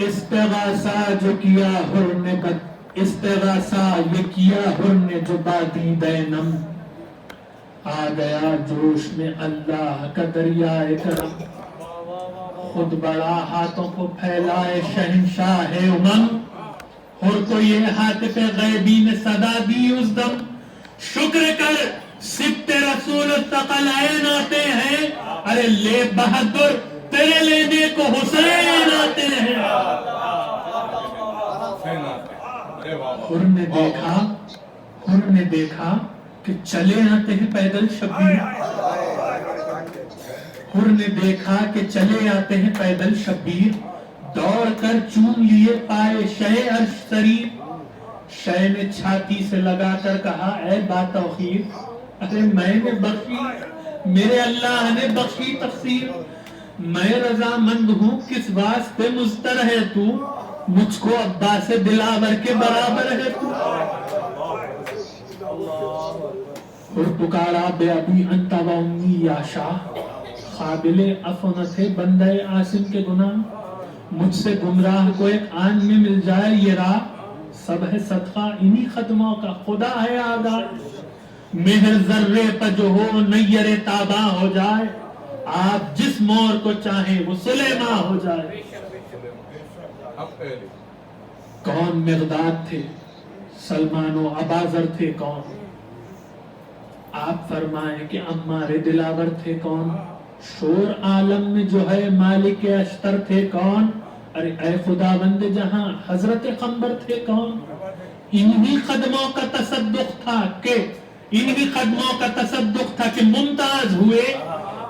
استغاثہ جو کیا حر نے استغاثہ یہ کیا حر نے جو بادی دینم، آ گیا جوش میں اللہ کا دریائے کرم، خود بڑا ہاتھوں کو پھیلائے شہنشاہ امم، حر کو یہ ہاتف غیبی نے صدا دی اس دم، شکر کر سبت رسول الثقلین آتے ہیں، ارے لے بہادر تیرے لینے کو حسین آتے ہیں، حر نے دیکھا کہ چلے آتے ہیں پیدل شبیر، حر نے دیکھا کہ چلے آتے ہیں پیدل شبیر، دوڑ کر چوم لیے پائے شہ عرش شریف، شے نے چھاتی سے لگا کر کہا اے با توقیر ارے میں نے بخشی میرے اللہ نے بخشی تفسیر میں رضامند ہوں کس واسطے مضطر ہے تو مجھ کو عباس دلاور کے برابر ہے تو اور پکارا بے ابی انت و امی یا شاہ قابل عفو نہ تھے بندے عاصم کے گناہ مجھ سے گمراہ کو ایک آن میں مل جائے یہ راہ سب ہے صدقہ انہی ختموں کا خدا ہے آگاہ مہر ذرے پر جو ہو نیر تاباں ہو جائے آپ جس مور کو چاہیں وہ سلیماں ہو جائے کون مقداد تھے سلمان و ابازر تھے کون آپ فرمائیں کہ عمار دلاور تھے کون شور عالم میں جو ہے مالک اشتر تھے کون ارے اے خداوند جہاں حضرت قمبر تھے کون انہی قدموں کا تصدق تھا کہ ممتاز ہوئے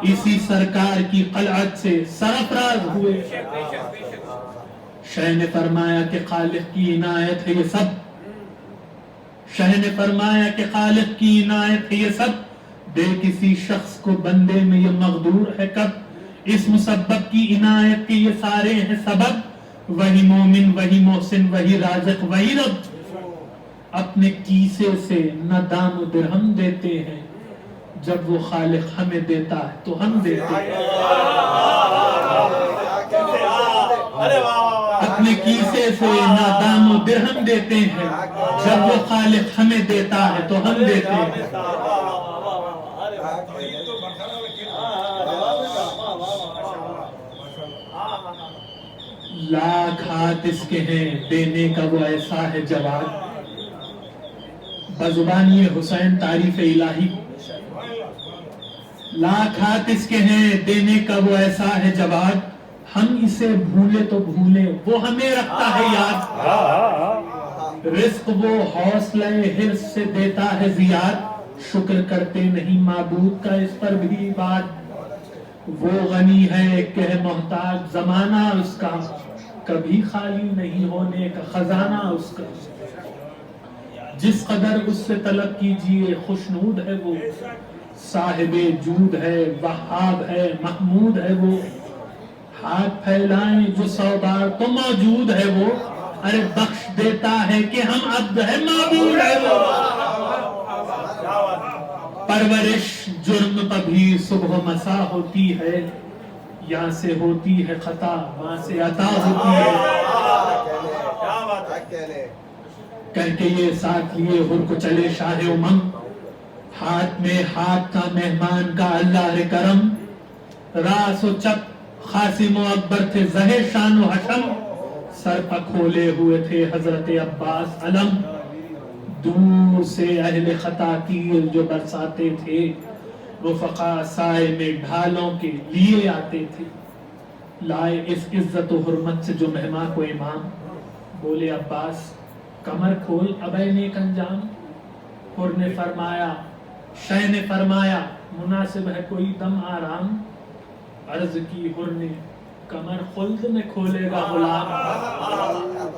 اسی سرکار کی قلعت سے سرفراز ہوئے شہ نے فرمایا کہ خالق کی عنایت ہے یہ سب شہ نے فرمایا کہ خالق کی عنایت ہے یہ سب دے کسی شخص کو بندے میں یہ مقدور ہے کب اس مسبب کی عنایت کے یہ سارے ہیں سبب وہی مومن وہی محسن وہی رازق وہی رب اپنے کیسے سے نہ دام و درہم دیتے ہیں جب وہ خالق ہمیں دیتا ہے تو ہم دیتے ہیں اپنے کیسے سے نہ دام و درہم دیتے ہیں جب وہ خالق ہمیں دیتا ہے تو ہم دیتے ہیں لاکھ ہاتھ اس کے ہیں دینے کا وہ ایسا ہے جواب بزبانی حسین تعریف الہی لاکھ ہاتھ اس کے ہیں دینے کا وہ ایسا ہے جواب ہم اسے بھولے تو بھولے وہ ہمیں رکھتا ہے یاد رزق وہ حوصلہ حرص سے دیتا ہے زیاد شکر کرتے نہیں معبود کا اس پر بھی بات وہ غنی ہے کہ محتاج زمانہ اس کا کبھی خالی نہیں ہونے کا خزانہ اس کا جس قدر اس سے طلب کیجئے خوشنود ہے وہ صاحب جود ہے وہاب ہے محمود ہے وہ ہاتھ پھیلائیں جو 100 بار تو موجود ہے وہ ارے بخش دیتا ہے کہ ہم عبد ہے معبود ہے وہ پرورش جرم پر بھی صبح و مساء ہوتی ہے یہاں سے ہوتی ہے خطا وہاں سے عطا ہوتی ہے کہہ کے یہ ساتھ لیے ہر کو چلے شاہ امم ہاتھ میں ہاتھ کا مہمان کا اللہ کرم راس و چپ خاصم و اکبر تھے زہر شان و حشم سر پر کھولے ہوئے تھے حضرت عباس علم دور سے اہل خطا تیر جو برساتے تھے رفقا سائے میں ڈھالوں کے لیے آتے تھے لائے اس عزت و حرمت سے جو مہمان کو امام بولے عباس کمر کھول ابے نیک انجام حر نے فرمایا شہ نے فرمایا مناسب ہے کوئی دم آرام عرض کی حر نے کمر خلد میں کھولے گا غلام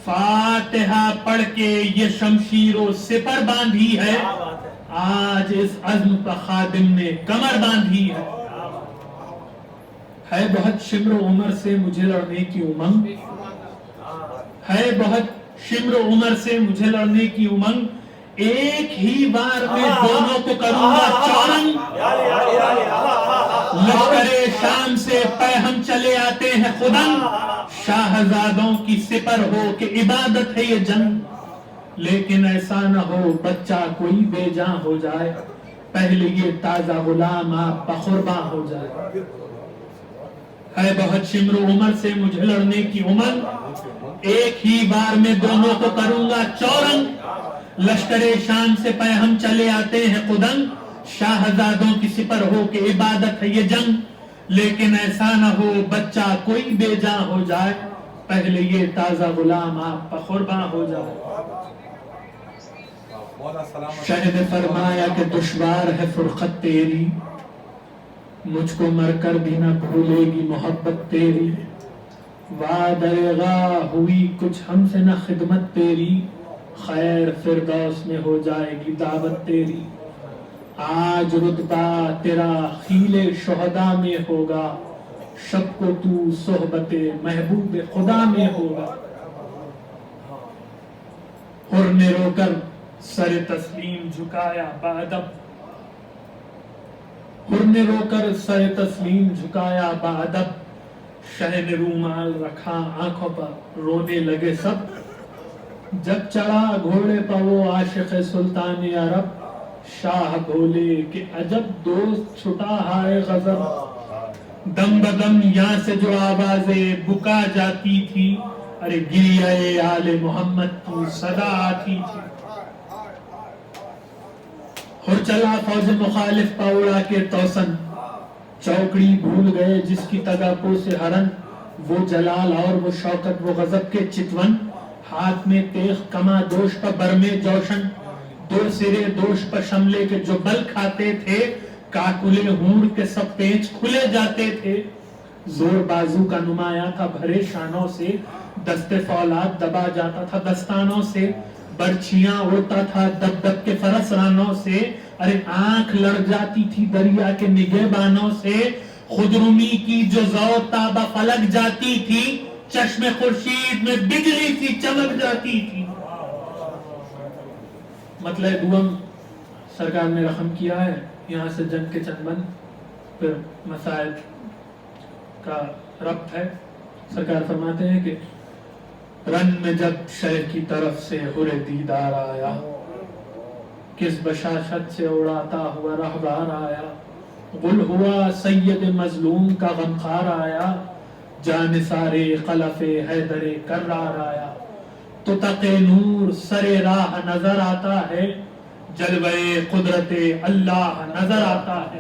فاتحہ پڑھ کے یہ شمشیر و سپر باندھی ہے آج اس عزم پر خادم نے کمر باندھی ہے بہت شمر و عمر سے مجھے لڑنے کی امنگ ہے بہت شمر و عمر سے مجھے لڑنے کی امنگ ایک ہی بار میں دونوں کو کروں گا چورنگ لشکر شام سے پہ ہم چلے آتے ہیں خدنگ شاہزادوں کی سپر ہو کہ عبادت ہے یہ جنگ لیکن ایسا نہ ہو بچہ کوئی بے جاں ہو جائے پہلے یہ تازہ غلام آپ بخرباں ہو جائے ہے بہت شمر و عمر سے مجھے لڑنے کی امنگ ایک ہی بار میں دونوں کو کروں گا چورنگ لشکر شام سے پہ ہم چلے آتے ہیں خدنگ شاہزادوں کی سپر ہو کہ عبادت ہے یہ جنگ لیکن ایسا نہ ہو بچہ کوئی بے جاں ہو جائے پہلے یہ تازہ غلام آپ بخرباں ہو جائے شہ نے فرمایا کہ دشوار ہے فرقت تیری مجھ کو مر کر بھی نہ بھولے گی محبت تیری وعدہ غا ہوئی کچھ ہم سے نہ خدمت تیری خیر فردوس میں ہو جائے گی دعوت تیری. آج رتبہ تیرا خیل شہداء میں ہوگا, شب کو تو صحبت محبوب خدا میں ہوگا. حر نے رو کر سر تسلیم جھکایا بادب, حر نے رو کر سر تسلیم جھکایا بادب, شہ نے رومال رکھا آنکھوں پر رونے لگے سب. جب چڑھا گھوڑے پر وہ عاشق سلطان عرب, شاہ بولے کہ عجب دوست چھٹا ہائے غضب. دم بدم یہاں سے جو آوازیں بکا جاتی تھی, ارے گریہ آل محمد کی صدا آتی تھی. اور چلا فوج مخالف پا اڑا کے توسن, چوکڑی بھول گئے جس کی تگاپوں سے ہرن. وہ جلال اور وہ شوکت وہ غضب کے چتون, ہاتھ میں تیغ کما دوش پر برمے جوشن. دو سرے دوش پر شملے کے جو بل کھاتے تھے, کاکلے ہونڈ کے سب پیچ کھلے جاتے تھے. زور بازو کا نمایاں تھا بھرے شانوں سے, دست فولاد دبا جاتا تھا دستانوں سے. برچیاں اڑتا تھا دب دب کے فرس رانوں سے, ارے آنکھ لڑ جاتی تھی دریا کے نگہبانوں سے. خدرمی کی جو ذوق تابہ فلک جاتی تھی, چشم خورشید میں بجلی سی چمک جاتی تھی. مطلب دوم سرکار نے رقم کیا ہے, یہاں سے جنگ کے چند بند پھر مسائل کا ربط ہے. سرکار فرماتے ہیں کہ رن میں جب شہر کی طرف سے حر دیدار آیا, کس بشاشت سے اڑاتا ہوا رہبار آیا. غل ہوا سید مظلوم کا غمخار آیا, جانثار خلف حیدر کرار آیا. تو تق نور سر راہ نظر آتا ہے, جلوے قدرت اللہ نظر آتا ہے.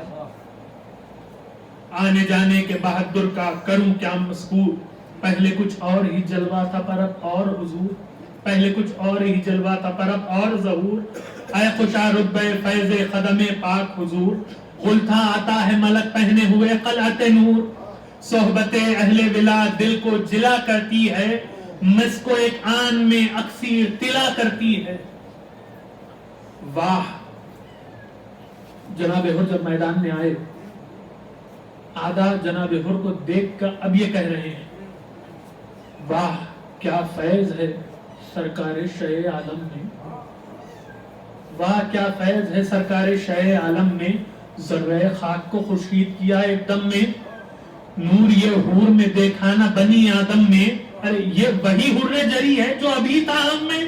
آنے جانے کے بہادر کا کروں کیا مذکور, پہلے کچھ اور ہی جلوہ تھا پر اب اور حضور. پہلے کچھ اور ہی جلوہ تھا پر اب اور ظہور. اے خوشا رتبہ فیض قدم پاک حضور, غل تھا آتا ہے ملک پہنے ہوئے قلعت نور. صحبت اہل ولاد دل کو جلا کرتی ہے, مس کو ایک آن میں اکثیر تلا کرتی ہے. واہ جناب حر جب میدان میں آئے, آدھا جناب حر کو دیکھ کر اب یہ کہہ رہے ہیں, واہ کیا فیض ہے سرکار شہ عالم میں, واہ کیا فیض ہے سرکار شہ عالم میں. ذرہ خاک کو خورشید کیا ایک دم میں, نور یہ حور میں دیکھا نہ بنی آدم میں. ارے یہ وہی حر جری ہے جو ابھی تھا ہم میں,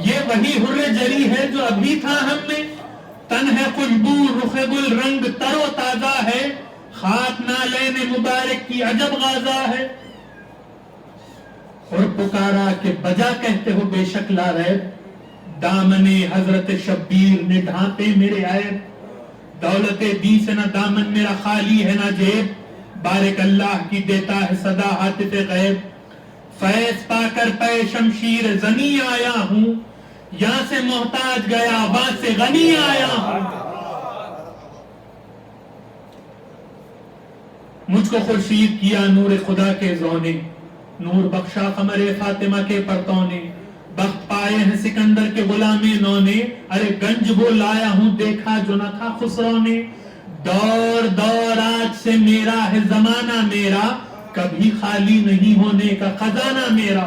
یہ وہی حر جری ہے جو ابھی تھا ہم میں. تن ہے خوشبو رخ گل رنگ تر و تازہ ہے, خاک نالین مبارک کی عجب غازہ ہے. اور پکارا کہ بجا کہتے ہو بے شک لا ریب, دامن حضرت شبیر نے ڈھانپے میرے عیب. دولت دی سے نہ دامن میرا خالی ہے نہ جیب, بارک اللہ کی دیتا ہے صدا حاطف غیب. فیض پا کر پے شمشیر زنی آیا ہوں, یہاں سے محتاج گیا وہاں سے غنی آیا ہوں. مجھ کو خورشید کیا نور خدا کے زونے, نور بخشا قمر فاطمہ کے پرتوں نے. بخت پائے ہیں سکندر کے غلام نو نے, ارے گنج وہ لایا ہوں دیکھا جو نہ تھا خسرو نے. دور دور آج سے میرا ہے زمانہ میرا, کبھی خالی نہیں ہونے کا خزانہ میرا.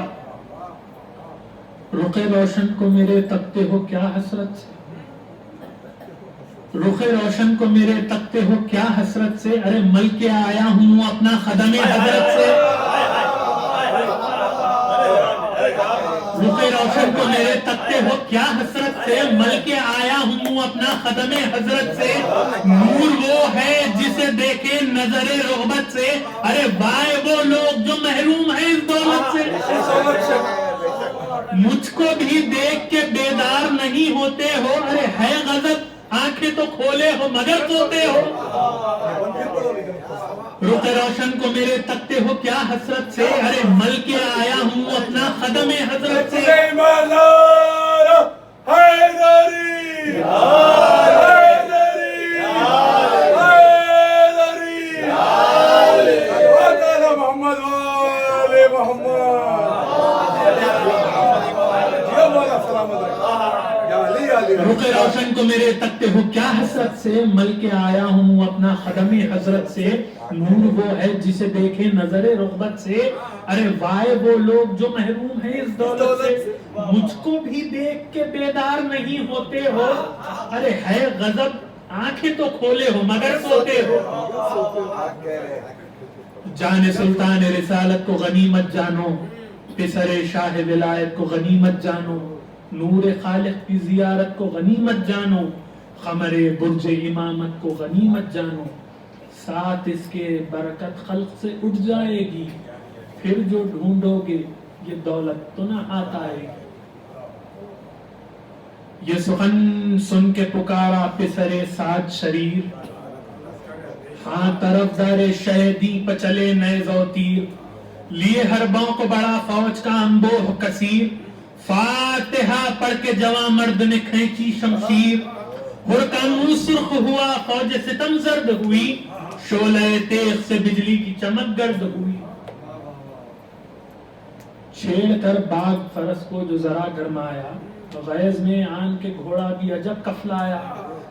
رخ روشن کو میرے تکتے ہو کیا حسرت سے, رخ روشن کو میرے تکتے ہو کیا حسرت سے. ارے مل کے آیا ہوں اپنا خدم حضرت سے, رخ روشن کو میرے تکتے ہو کیا حسرت سے, مل کے آیا ہوں اپنا خدم حضرت سے. نور وہ ہے جسے دیکھے نظر رغبت سے, ارے بائے وہ لوگ جو محروم ہیں اس دولت سے. مجھ کو بھی دیکھ کے بیدار نہیں ہوتے ہو, ارے ہے غضب آنکھیں تو کھولے ہو مگر سوتے ہو. رخ روشن کو میرے تکتے ہو کیا حسرت سے, ارے مل کے آیا ہوں اپنا خدم حضرت سے. مولا سلامت رکھے یا علی یا علی رخ روشن کو میرے تکتے ہو کیا حسرت سے، مل کے آیا ہوں اپنا خدم حضرت سے، نور وہ ہے جسے دیکھے نظر رغبت سے، ارے وائے وہ لوگ جو محروم ہیں اس دولت سے، مجھ کو بھی دیکھ کے بیدار نہیں ہوتے ہو، ارے ہے غضب آنکھیں تو کھولے ہو مگر سوتے ہو، جان سلطان رسالت کو غنیمت جانو، پسر شاہ ولایت کو غنیمت جانو، نور خالق کی زیارت کو غنیمت جانو، خمر برج امامت کو غنیمت جانو، ساتھ اس کے برکت خلق سے اٹھ جائے گی، پھر جو ڈھونڈو گے یہ دولت تو نہ ہاتھ آئے گی۔ یہ سخن سن کے پکارا پسر سعد شریر، ہاں طرف دار شہدی پچلے نیز و تیر، لیے حربوں کو بڑا فوج کا انبوہ کثیر، فاتحہ پڑھ کے جواں مرد نے کھینچی شمشیر، ہر کا منہ سرخ ہوا فوج ستم زرد ہوئی، شعلہ تیغ سے بجلی کی چمک گرد ہوئی، چھیڑ کر باغ فرس کو جو ذرا گرمایا، غیظ میں آن کے گھوڑا بھی عجب کفلایا،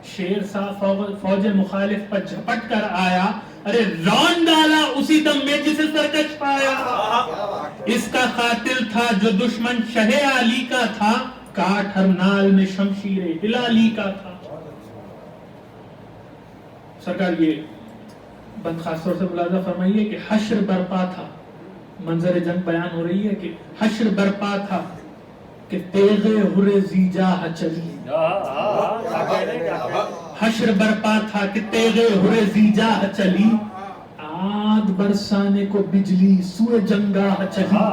شیر سا فوج مخالف پر جھپٹ کر آیا، ارے رون ڈالا اسی دم میں جسے سرکش پایا، اس کا قاتل تھا جو دشمن شہ علی کا تھا، کاٹ ہر نال میں شمشیر ہلالی کا تھا۔ سرکار یہ بند خاص طور سے ملاحظہ فرمائیے کہ حشر برپا تھا، منظر جنگ بیان ہو رہی ہے کہ حشر برپا تھا کہ تیغ ہر زیجاہ چلی، حشر برپا تھا کہ تیغ ہر زیجاہ چلی، آگ برسانے کو بجلی سوئے جنگاہ چلی،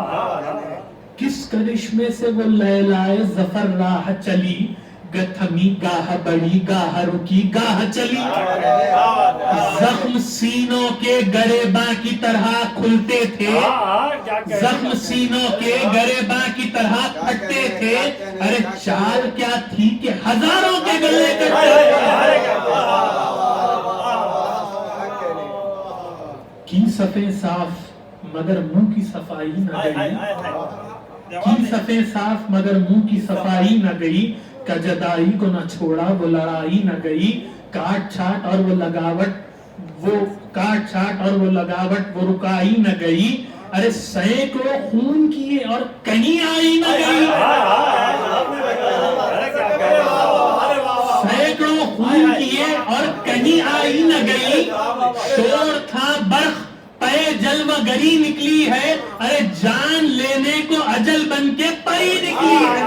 کس کرشمے سے وہ لیلائے ظفر راہ چلی، گتھمی گاہ بڑی گاہ رکی گاہ چلی، زخم سینوں کے گریباں کی طرح کھلتے تھے، زخم سینوں کے گریباں کی طرح پھٹتے تھے، ارے چال کیا تھی کہ ہزاروں کے گلے کٹتے تھے، کی صفیں صاف مگر منہ کی صفائی نہ گئی، کی صفیں صاف مگر منہ کی صفائی نہ گئی، کجدائی کو نہ چھوڑا وہ لڑائی نہ گئی، کاٹ چھاٹ اور وہ لگاوٹ وہ رکائی نہ گئی، ارے سینکڑوں خون کیے اور کہیں آئی نہ گئی، سینکڑوں خون کیے اور کہیں آئی نہ گئی، شور تھا برق پے جلوہ گری نکلی ہے، ارے جان لینے کو اجل بن کے پری نکلی ہے،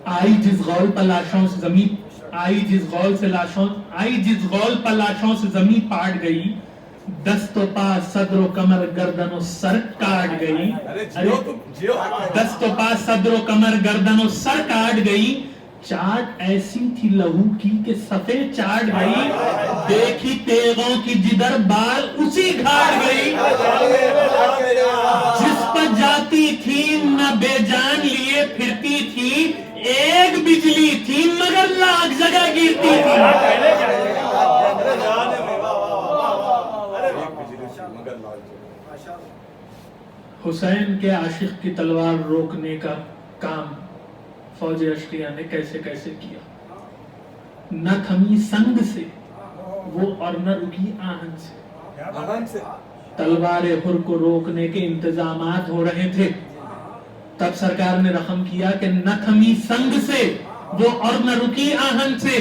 آئی جس غول پر لاشوں سے زمین زمین پاٹ گئی، دست و پا صدر و کمر گردن و سر کاٹ گئی، دست و پا صدر و کمر گردن و سر کاٹ گئی، چاٹ ایسی تھی لہو کی کہ صفیں چاٹ گئی، دیکھی تیغوں کی جدھر بال اسی گھاٹ گئی، جس پر جاتی تھی نہ بے جان لیے پھرتی تھی، ایک بجلی تھی مگر لاکھ جگہ گرتی تھی، حسین کے عاشق کی تلوار روکنے کا کام فوج اشقیہ نے کیسے کیسے کیا، نہ تھمی سنگ سے وہ اور نہ رکی آہن سے، تلوار حر کو روکنے کے انتظامات ہو رہے تھے، تب سرکار نے رقم کیا کہ نہ تھمی سنگ سے وہ اور نہ رکی آہن سے،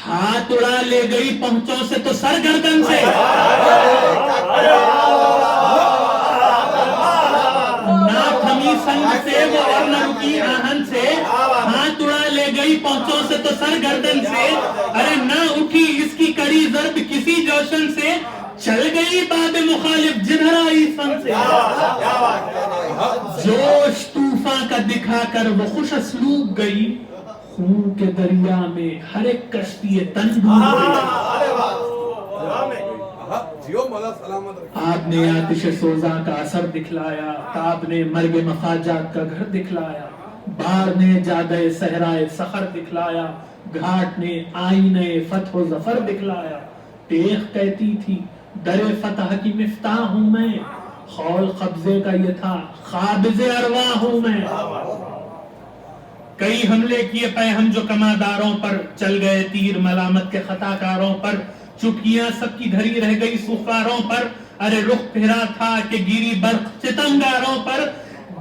ہاتھ اڑا لے گئی پہنچوں سے تو سر گردن سے، نہ تھمی سنگ سے وہ اور نہ رکی آہن سے، ہاتھ اڑا لے گئی پہنچوں سے تو سر گردن سے، ارے نہ اٹھی اس کی کڑی ضرب کسی جوشن سے، چل گئی باد مخالف جدھر آئی سن سے، جوش طوفان کا دکھا کر وہ خوش اسلوب گئی، خون کے دریا میں ہر ایک کشتی تن ڈوب گئی، آپ نے آتش سوزاں کا اثر دکھلایا، تاب نے مرگ مفاجات کا گھر دکھلایا، بار نے جادہ صحرائے صخر دکھلایا، گھاٹ نے آئینہ فتح و ظفر دکھلایا، تیغ کہتی تھی در فتح کی مفتاح ہوں میں، خول قبضے کا یہ تھا، قابض ارواح ہوں میں. کئی حملے کیے پے ہم جو کماداروں پر، چل گئے تیر ملامت کے خطا کاروں پر. چٹکیاں سب کی دھری رہ گئی سفاروں پر. ارے رخ پھرا تھا کہ گیری برق ستمگاروں پر.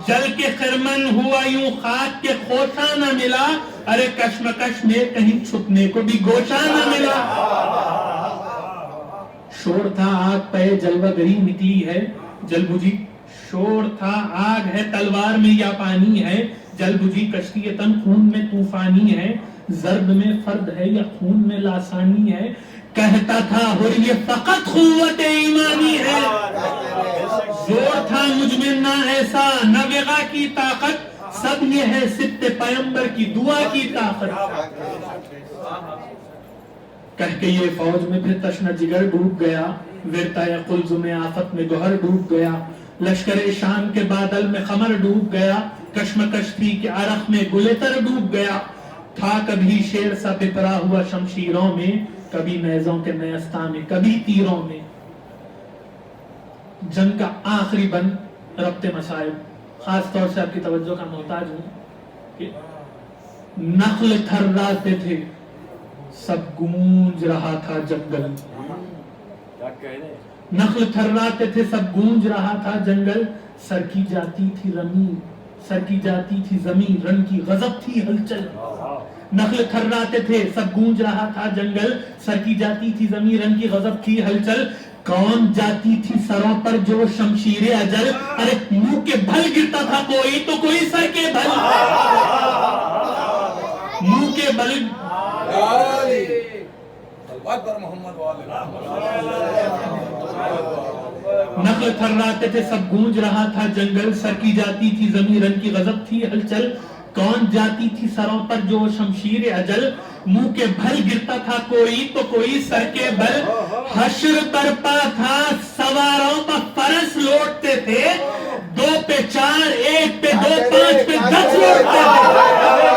جل کے خرمن ہوا یوں خاک کے خوشا نہ ملا. ارے کشمکش میں کہیں چھپنے کو بھی گوشا نہ ملا. شور تھا آگ پہ جلوہ گری نکلی ہے جل بجھی. شور تھا آگ ہے تلوار میں یا پانی ہے جل بجھی. کشتی تن خون میں طوفانی ہے، ضرب میں فرد ہے یا خون میں لاسانی ہے. کہتا تھا ہر یہ فقط قوت ایمانی ہے. زور تھا مجھ میں نہ ایسا نہ وغا کی طاقت، سب یہ ہے سبت پیمبر کی دعا کی طاقت. کہہ کے یہ فوج میں پھر تشنہ جگر ڈوب گیا. ورتا قلزم آفت میں گوہر ڈوب گیا. لشکر شام کے بادل میں خمر ڈوب گیا. کشمکش تھی کہ عرق میں گلتر ڈوب گیا. تھا کبھی شیر سا پپرا ہوا شمشیروں میں، کبھی نیزوں کے نیستہ میں، کبھی تیروں میں. جنگ کا آخری بند ربط مسائل. خاص طور سے آپ کی توجہ کا محتاج ہوں کہ نخل تھراتے تھے سب گونج رہا تھا جنگل. نخل تھراتے تھے سب گونج رہا تھا جنگل. سر کی جاتی تھی رمی، سر کی جاتی تھی زمین، رن کی غضب تھی ہلچل. نخل تھراتے تھے سب گونج رہا تھا جنگل. سر کی جاتی تھی زمین، رن کی غضب تھی ہلچل. کون جاتی تھی سروں پر جو شمشیر اجل. ارے منہ کے بھل گرتا تھا کوئی تو کوئی سر کے بھل. منہ کے بل نخل تھراتے تھے سب گونج رہا تھا جنگل. سر کی جاتی تھی زمین، رن کی غضب تھی ہلچل. کون جاتی تھی سروں پر جو شمشیر اجل. منہ کے بھل گرتا تھا کوئی تو کوئی سر کے بل. حشر برپا تھا سواروں پر فرس لوٹتے تھے. 2 پہ 4 1 پہ 2 5 پہ 10 لوٹتے تھے.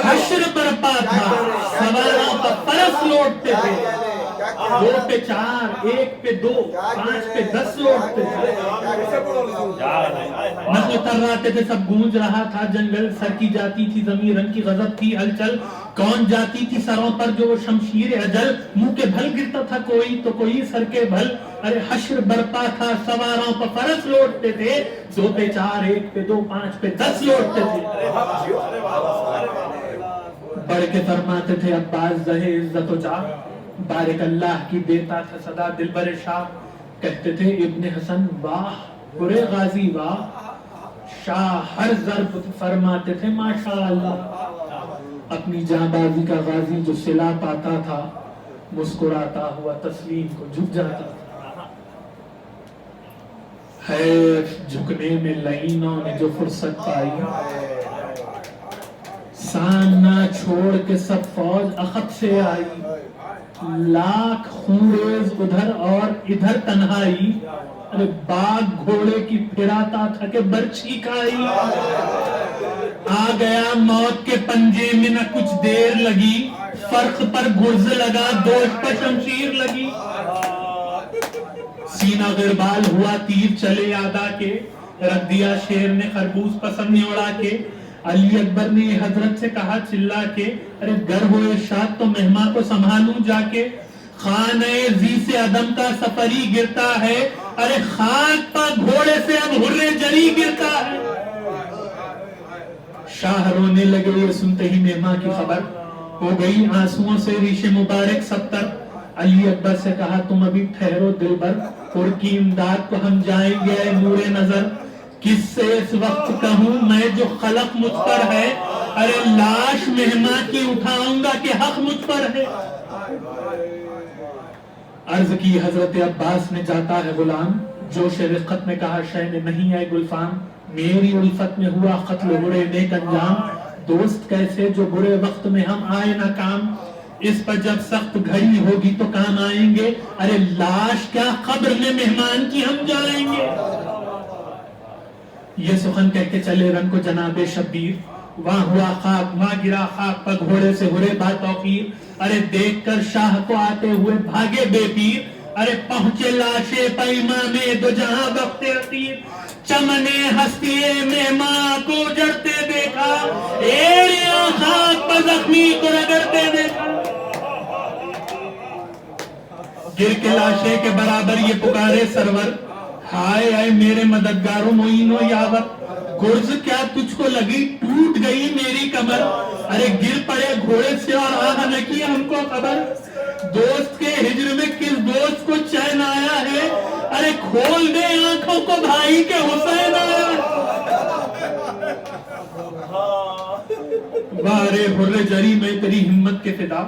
حشر برپا تھا سواروں پر فرس لوٹتے تھے. 2 پہ 4 1 پہ 2 5 پہ 10 لوٹتے تھے. نخل تھراتے تھے سب گونج رہا تھا جنگل. سر کی جاتی تھی زمین، رن کی غضب تھی ہلچل. کون جاتی تھی سروں پر جو شمشیر اجل. منہ کے بھل گرتا تھا کوئی تو کوئی سر کے بھل. ارے حشر برپا تھا سواروں پر فرس لوٹتے تھے. 2 پہ 4 1 پہ 2 5 پہ 10 لوٹتے تھے. بڑھ کے فرماتے تھے عباس زہے عزت و جاہ، بارک اللہ کی دیتا تھا صدا دلبر شاہ. کہتے تھے ابن حسن واہ برے غازی واہ. شاہ ہر ضرب فرماتے تھے ماشاء اللہ. اپنی جاں بازی کا غازی جو صلہ پاتا تھا، مسکراتا ہوا تسلیم کو جھک جاتا تھا. حیف جھکنے میں لعینوں نے جو فرصت پائی. سامنا چھوڑ کے سب فوج اخت سے آئی. لاکھ خونریز ادھر اور ادھر تنہائی. ارے باغ گھوڑے کی پھراتا تھا کہ برچھی کھائی. آ گیا موت کے پنجے میں نہ کچھ دیر لگی. فرق پر گرز لگا دوش پر شمشیر لگی. سینہ غربال ہوا تیر چلے یادا کے. رکھ دیا شیر نے خربوز پسند اڑا کے. علی اکبر نے حضرت سے کہا چلا کے، ارے گر ہوئے ارشاد تو مہماں کو سنبھالوں جا کے. خانہ زی سے عدم کا سفری گرتا ہے. ارے خاک پا گھوڑے سے اب ہرے جری گرتا ہے. شاہ رونے لگے یہ سنتے ہی مہماں کی خبر. ہو گئی آنسوؤں سے ریش مبارک ستر. علی اکبر سے کہا تم ابھی ٹھہرو دلبر، اور کی امداد کو ہم جائیں گے اے نور نظر. کس سے اس وقت کہوں میں جو خلق مجھ پر ہے. ارے لاش مہماں کی اٹھاؤں گا کہ حق مجھ پر ہے. عرض کی حضرت عباس نے جاتا ہے غلام. جوش رقت میں کہا شے نے نہیں آئے گلفام. میری الفت میں ہوا قتل برے نیک انجام. دوست کیسے جو برے وقت میں ہم آئے نہ کام. اس پر جب سخت گھڑی ہوگی تو کام آئیں گے. ارے لاش کیا قبر میں مہمان کی ہم جائیں گے. یہ سخن کہہ کے چلے رن کو جناب شبیر. وہاں ہوا خاک، وہاں گرا خاک پر گھوڑے سے ہرے با توقیر، ارے دیکھ کر شاہ کو آتے ہوئے بھاگے بے پیر، ارے پہنچے لاشے پہ امام دو جہاں وقت عقیر، چمنے ہستی میں ماں کو جڑتے دیکھا، ایڑیاں خاک پر زخمی کو رگڑتے دیکھا، گر کے لاشے کے برابر یہ پکارے سرور، ہائے اے میرے مددگاروں معین و یاور، گرز کیا تجھ کو لگی ٹوٹ گئی میری کمر، ارے گر پڑے گھوڑے سے اور آہ نہ کی ہم کو خبر، دوست کے ہجر میں کس دوست کو چین آیا ہے، ارے کھول دے آنکھوں کو بھائی کے حسین آیا ہے، وارے حر جری میں تیری ہمت کے فدا،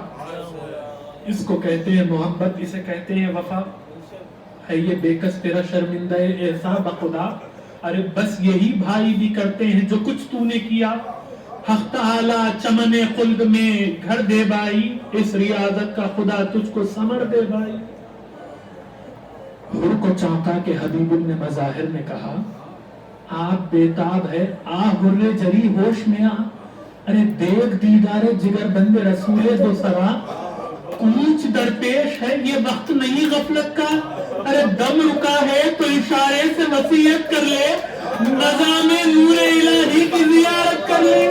اس کو کہتے ہیں محبت، اسے کہتے ہیں وفا، ہے یہ بے کس تیرا شرمندہ احسان بخدا، ارے بس یہی بھائی بھی کرتے ہیں جو کچھ تو نے کیا، حق تعالی چمن خلد میں گھر دے بھائی، اس ریاضت کا خدا تجھ کو ثمر دے بھائی۔ حر کو چونکا کہ حبیب ابن مظاہر نے کہا آپ بیتاب ہے، حر جری ہوش میں آ، ارے دیکھ دیدار جگر بند رسول دو سرا، کوچ درپیش ہے یہ وقت نہیں غفلت کا، ارے دم رکا ہے تو اشارے سے وصیت کر لے، نظام نور الہی کی زیارت کر لے،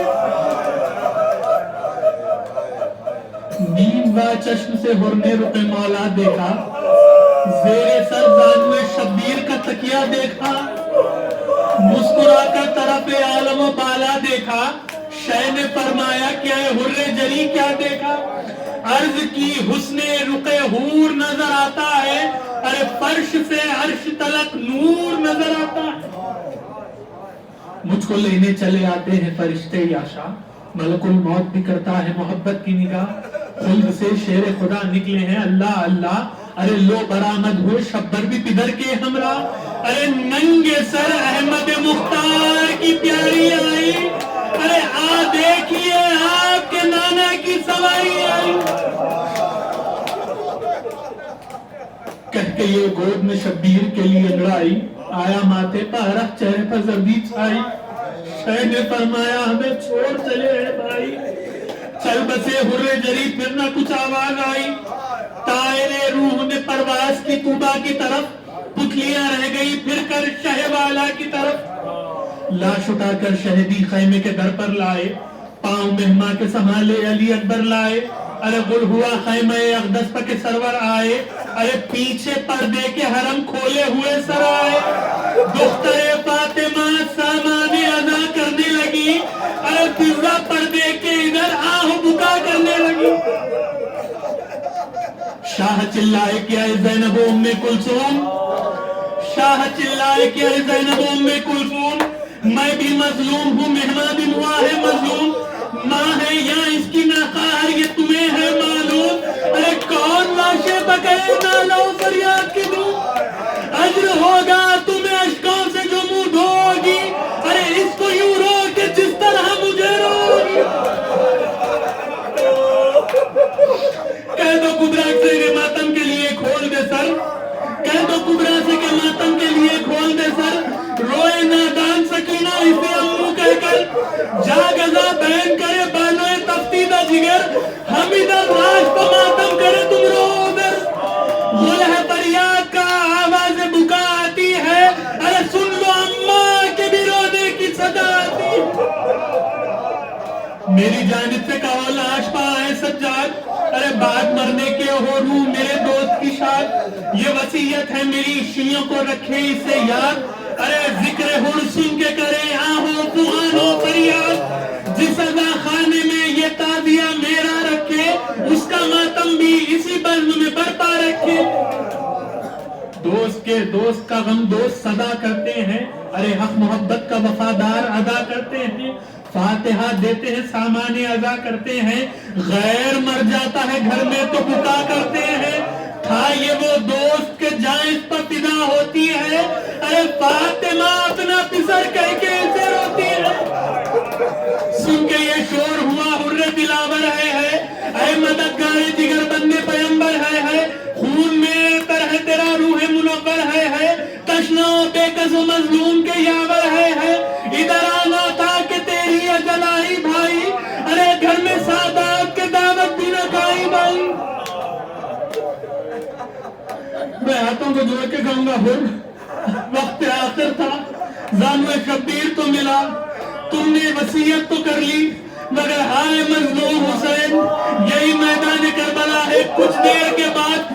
نیم و چشم سے حر نے رخ مولا دیکھا، زیر سر زانوے شبیر کا تکیہ دیکھا، مسکرا کر طرف عالم و بالا دیکھا، شہ نے فرمایا کیا ہے حر جری کیا دیکھا، عرض کی حسن رخ حور نظر آتا ہے، ارے فرش سے عرش تلک نور نظر آتا ہے، مجھ کو لینے چلے آتے ہیں فرشتے یاشا، ملک الموت بھی کرتا ہے محبت کی نگاہ، خلد سے شیر خدا نکلے ہیں اللہ اللہ، ارے لو برآمد ہوئے شبر بھی پدر کے ہمراہ، ارے ننگے سر احمد مختار کی پیاری آئی، ارے دیکھیے آپ کے نانا کی سوائی آئی، کہہ کے یہ گود میں شبیر کے لیے لڑائی، آیا ماتے پر رخ چہرے پر زردی چھائی، شہ نے فرمایا ہمیں چھوڑ چلے اے بھائی، چل بسے حر جری پھر نہ کچھ آواز آئی، طائر روح نے پرواز کی طوبہ کی طرف، پتلیاں رہ گئی پھر کر شہ والا کی طرف، لاش اٹھا کر شہدی خیمے کے در پر لائے، پاؤں مہماں کے سنبھالے علی اکبر لائے، ارے گل ہوا خیمہ اقدس پر کے سرور آئے، ارے پیچھے پردے کے حرم کھولے ہوئے سر آئے، دختر فاطمہ سامان ادا کرنے لگی، ارے فضا پردے کے ادھر آہ بکا کرنے لگی، شاہ چلائے کیا ہے زینب ام کلثوم، شاہ چلائے کیا ہے زینب ام کلثوم، میں بھی مظلوم ہوں مہماں بھی ہوا ہے مظلوم، ماں ہے یا اس کی ناقار یہ تمہیں ہے معلوم، ارے کون لاشے بغیر نالو فریاد کی دوں، اجر ہوگا تمہیں اشکوں سے جو منہ دھوگی، ارے اس کو یوں رو کہ جس طرح مجھے روگی، کہہ دو کبرا سے کہ ماتم کے لیے کھول دے سر، کہہ دو کبرا سے کہ ماتم کے لیے کھول دے سر، روئے نادان سکینہ اسے امو کہہ کر، جاگزا بہن کرے بانوئے تفتیدہ جگر، ہم ادھر راش پہ ماتم کرے تم رو ادھر، غلہ فریاد کا آواز بکا آتی ہے، ارے سن لو اماں کے بھی رونے کی صدا آتی، میری جانب سے کہو لاش پہ آئے سجاد، ارے بعد مرنے کے ہو روح میرے دوست کی شاد، یہ وصیت ہے میری شیعوں کو رکھے اسے یاد، ارے ذکر حر سن کے کرے آہو فغانو فریاد، جس عزا خانے میں یہ تعزیہ میرا رکھے، اس کا ماتم بھی اسی بزم میں برپا رکھے، دوست کے دوست کا غم دوست صدا کرتے ہیں، ارے حق محبت کا وفادار ادا کرتے ہیں، فاتحہ دیتے ہیں سامان ادا کرتے ہیں، غیر مر جاتا ہے گھر میں تو بکا کرتے ہیں، تھا یہ وہ دوست کے جائیں اس پر فدا ہوتی ہے، ارے فاطمہ اپنا پسر کہہ کے اسے روتی ہے، سن کے یہ شور ہوا حر دلاور ہے، اے مددگار جگر بندے پیمبر ہے، خون میں طرح تیرا روح منور ہے، تشنا و بے کس و مظلوم کے یاور ہے، ادھر آنا تھا کہ تیری اجل آئی کو جو کے کہوں گا پھر وقت آخر تھا، زانو شبیر تو ملا، تم نے وصیت تو کر لی، مگر ہائے مظلوم حسین، یہی میدان کربلا ہے۔ کچھ دیر کے بعد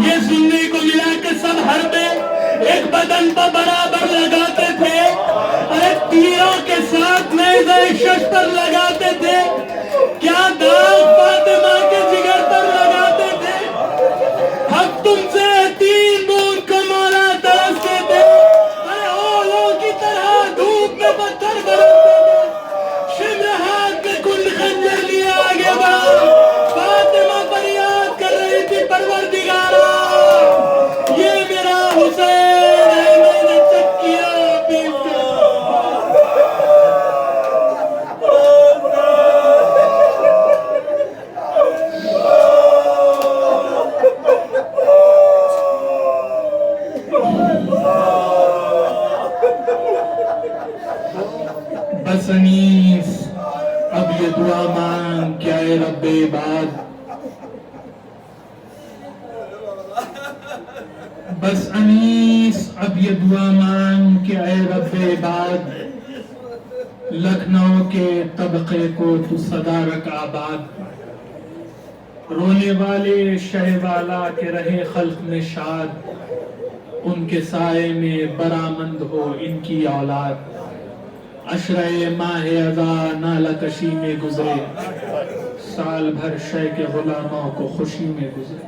یہ سننے کو ملا کہ سب حربے ایک بدن پر برابر لگاتے تھے، ارے تیروں کے ساتھ نیزہ ششتر لگاتے تھے، کیا داغ فاطمہ کے جگر پر لگاتے تھے۔ حق تم سے تین بون کو مولا ترستے تھے، ارے اولوں کی طرح دھوپ میں پتھر برستے تھے، شمر ہاتھ میں کل خنجر لیا آگے بڑھا، فاطمہ فریاد کر رہی تھی پروردگارا یہ میرا حسین ہے، میں نے چکیا پیس کر۔ بس انیس اب یہ دعا مانگ کہ اے رب عباد، بس انیس اب یہ دعا مانگ کہ اے رب عباد، لکھنؤ کے طبقے کو تو صدا رکھ آباد، رونے والے شہ والا کے رہے خلق میں شاد، ان کے سائے میں برآمد ہو ان کی اولاد، عشرہ ماہ اذا نالہ کشی میں گزرے، سال بھر شے کے غلاموں کو خوشی میں گزرے۔